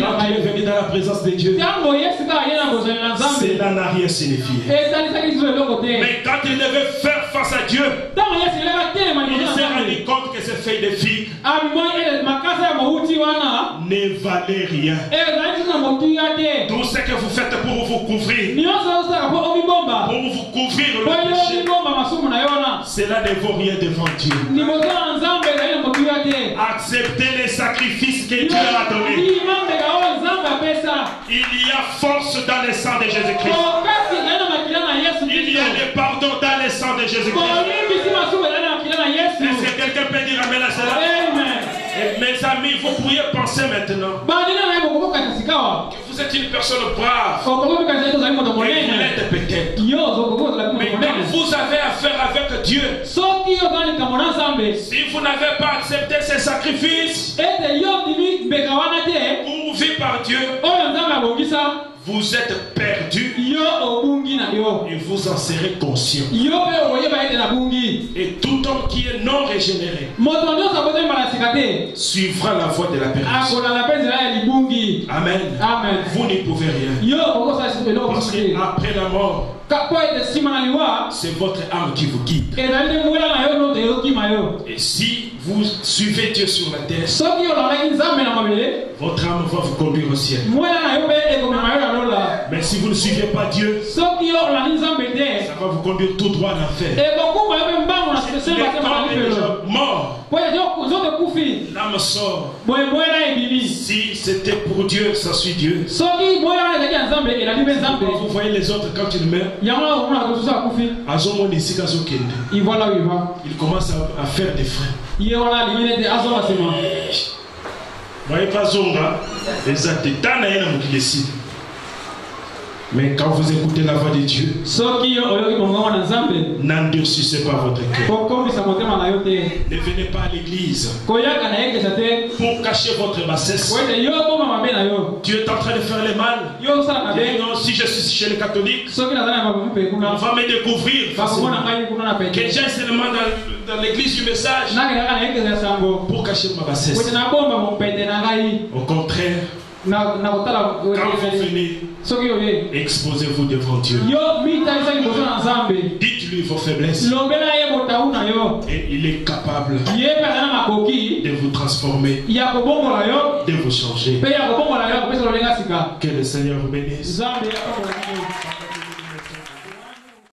quand il est venu dans la présence de Dieu, cela n'a rien signifié. Mais quand il devait faire face à Dieu, il s'est rendu compte que ces feuilles de figues ne valaient rien. Tout ce que vous faites pour vous couvrir, le péché, cela ne vaut rien devant Dieu. Acceptez les sacrifices que Dieu a donnés. Il y a force dans le sang de Jésus-Christ. Il y a le pardon dans le sang de Jésus-Christ. Est-ce que quelqu'un peut dire amen à cela? Et mes amis, vous pourriez penser maintenant que vous êtes une personne brave. Et vous l'êtes peut-être. Mais quand vous avez affaire avec Dieu, si vous n'avez pas accepté ces sacrifices prouvés par Dieu, vous êtes perdu et vous en serez conscient. Et tout homme qui est non régénéré suivra la voie de la perdition. Amen. Amen. Vous n'y pouvez rien. Parce qu'après la mort, c'est votre âme qui vous guide. Et si vous suivez Dieu sur la terre, votre âme va vous conduire au ciel. Mais si vous ne suivez pas Dieu, ça va vous conduire tout droit à l'enfer. Mort, l'âme sort. Si c'était pour Dieu, ça suit Dieu. Vous voyez les autres quand ils meurent, il commence à faire des freins. Voyez pas Zonga, mais quand vous écoutez la voix de Dieu, n'endurcissez pas votre cœur. Ne venez pas à l'église pour cacher votre bassesse. Dieu est en train de faire le mal. Non, si je suis chez les catholiques, on va me découvrir que j'ai seulement dans l'église du message pour cacher ma bassesse. Au contraire, quand vous venez, exposez-vous devant Dieu. Dites-lui vos faiblesses. Et il est capable de vous transformer, de vous changer. Que le Seigneur vous bénisse.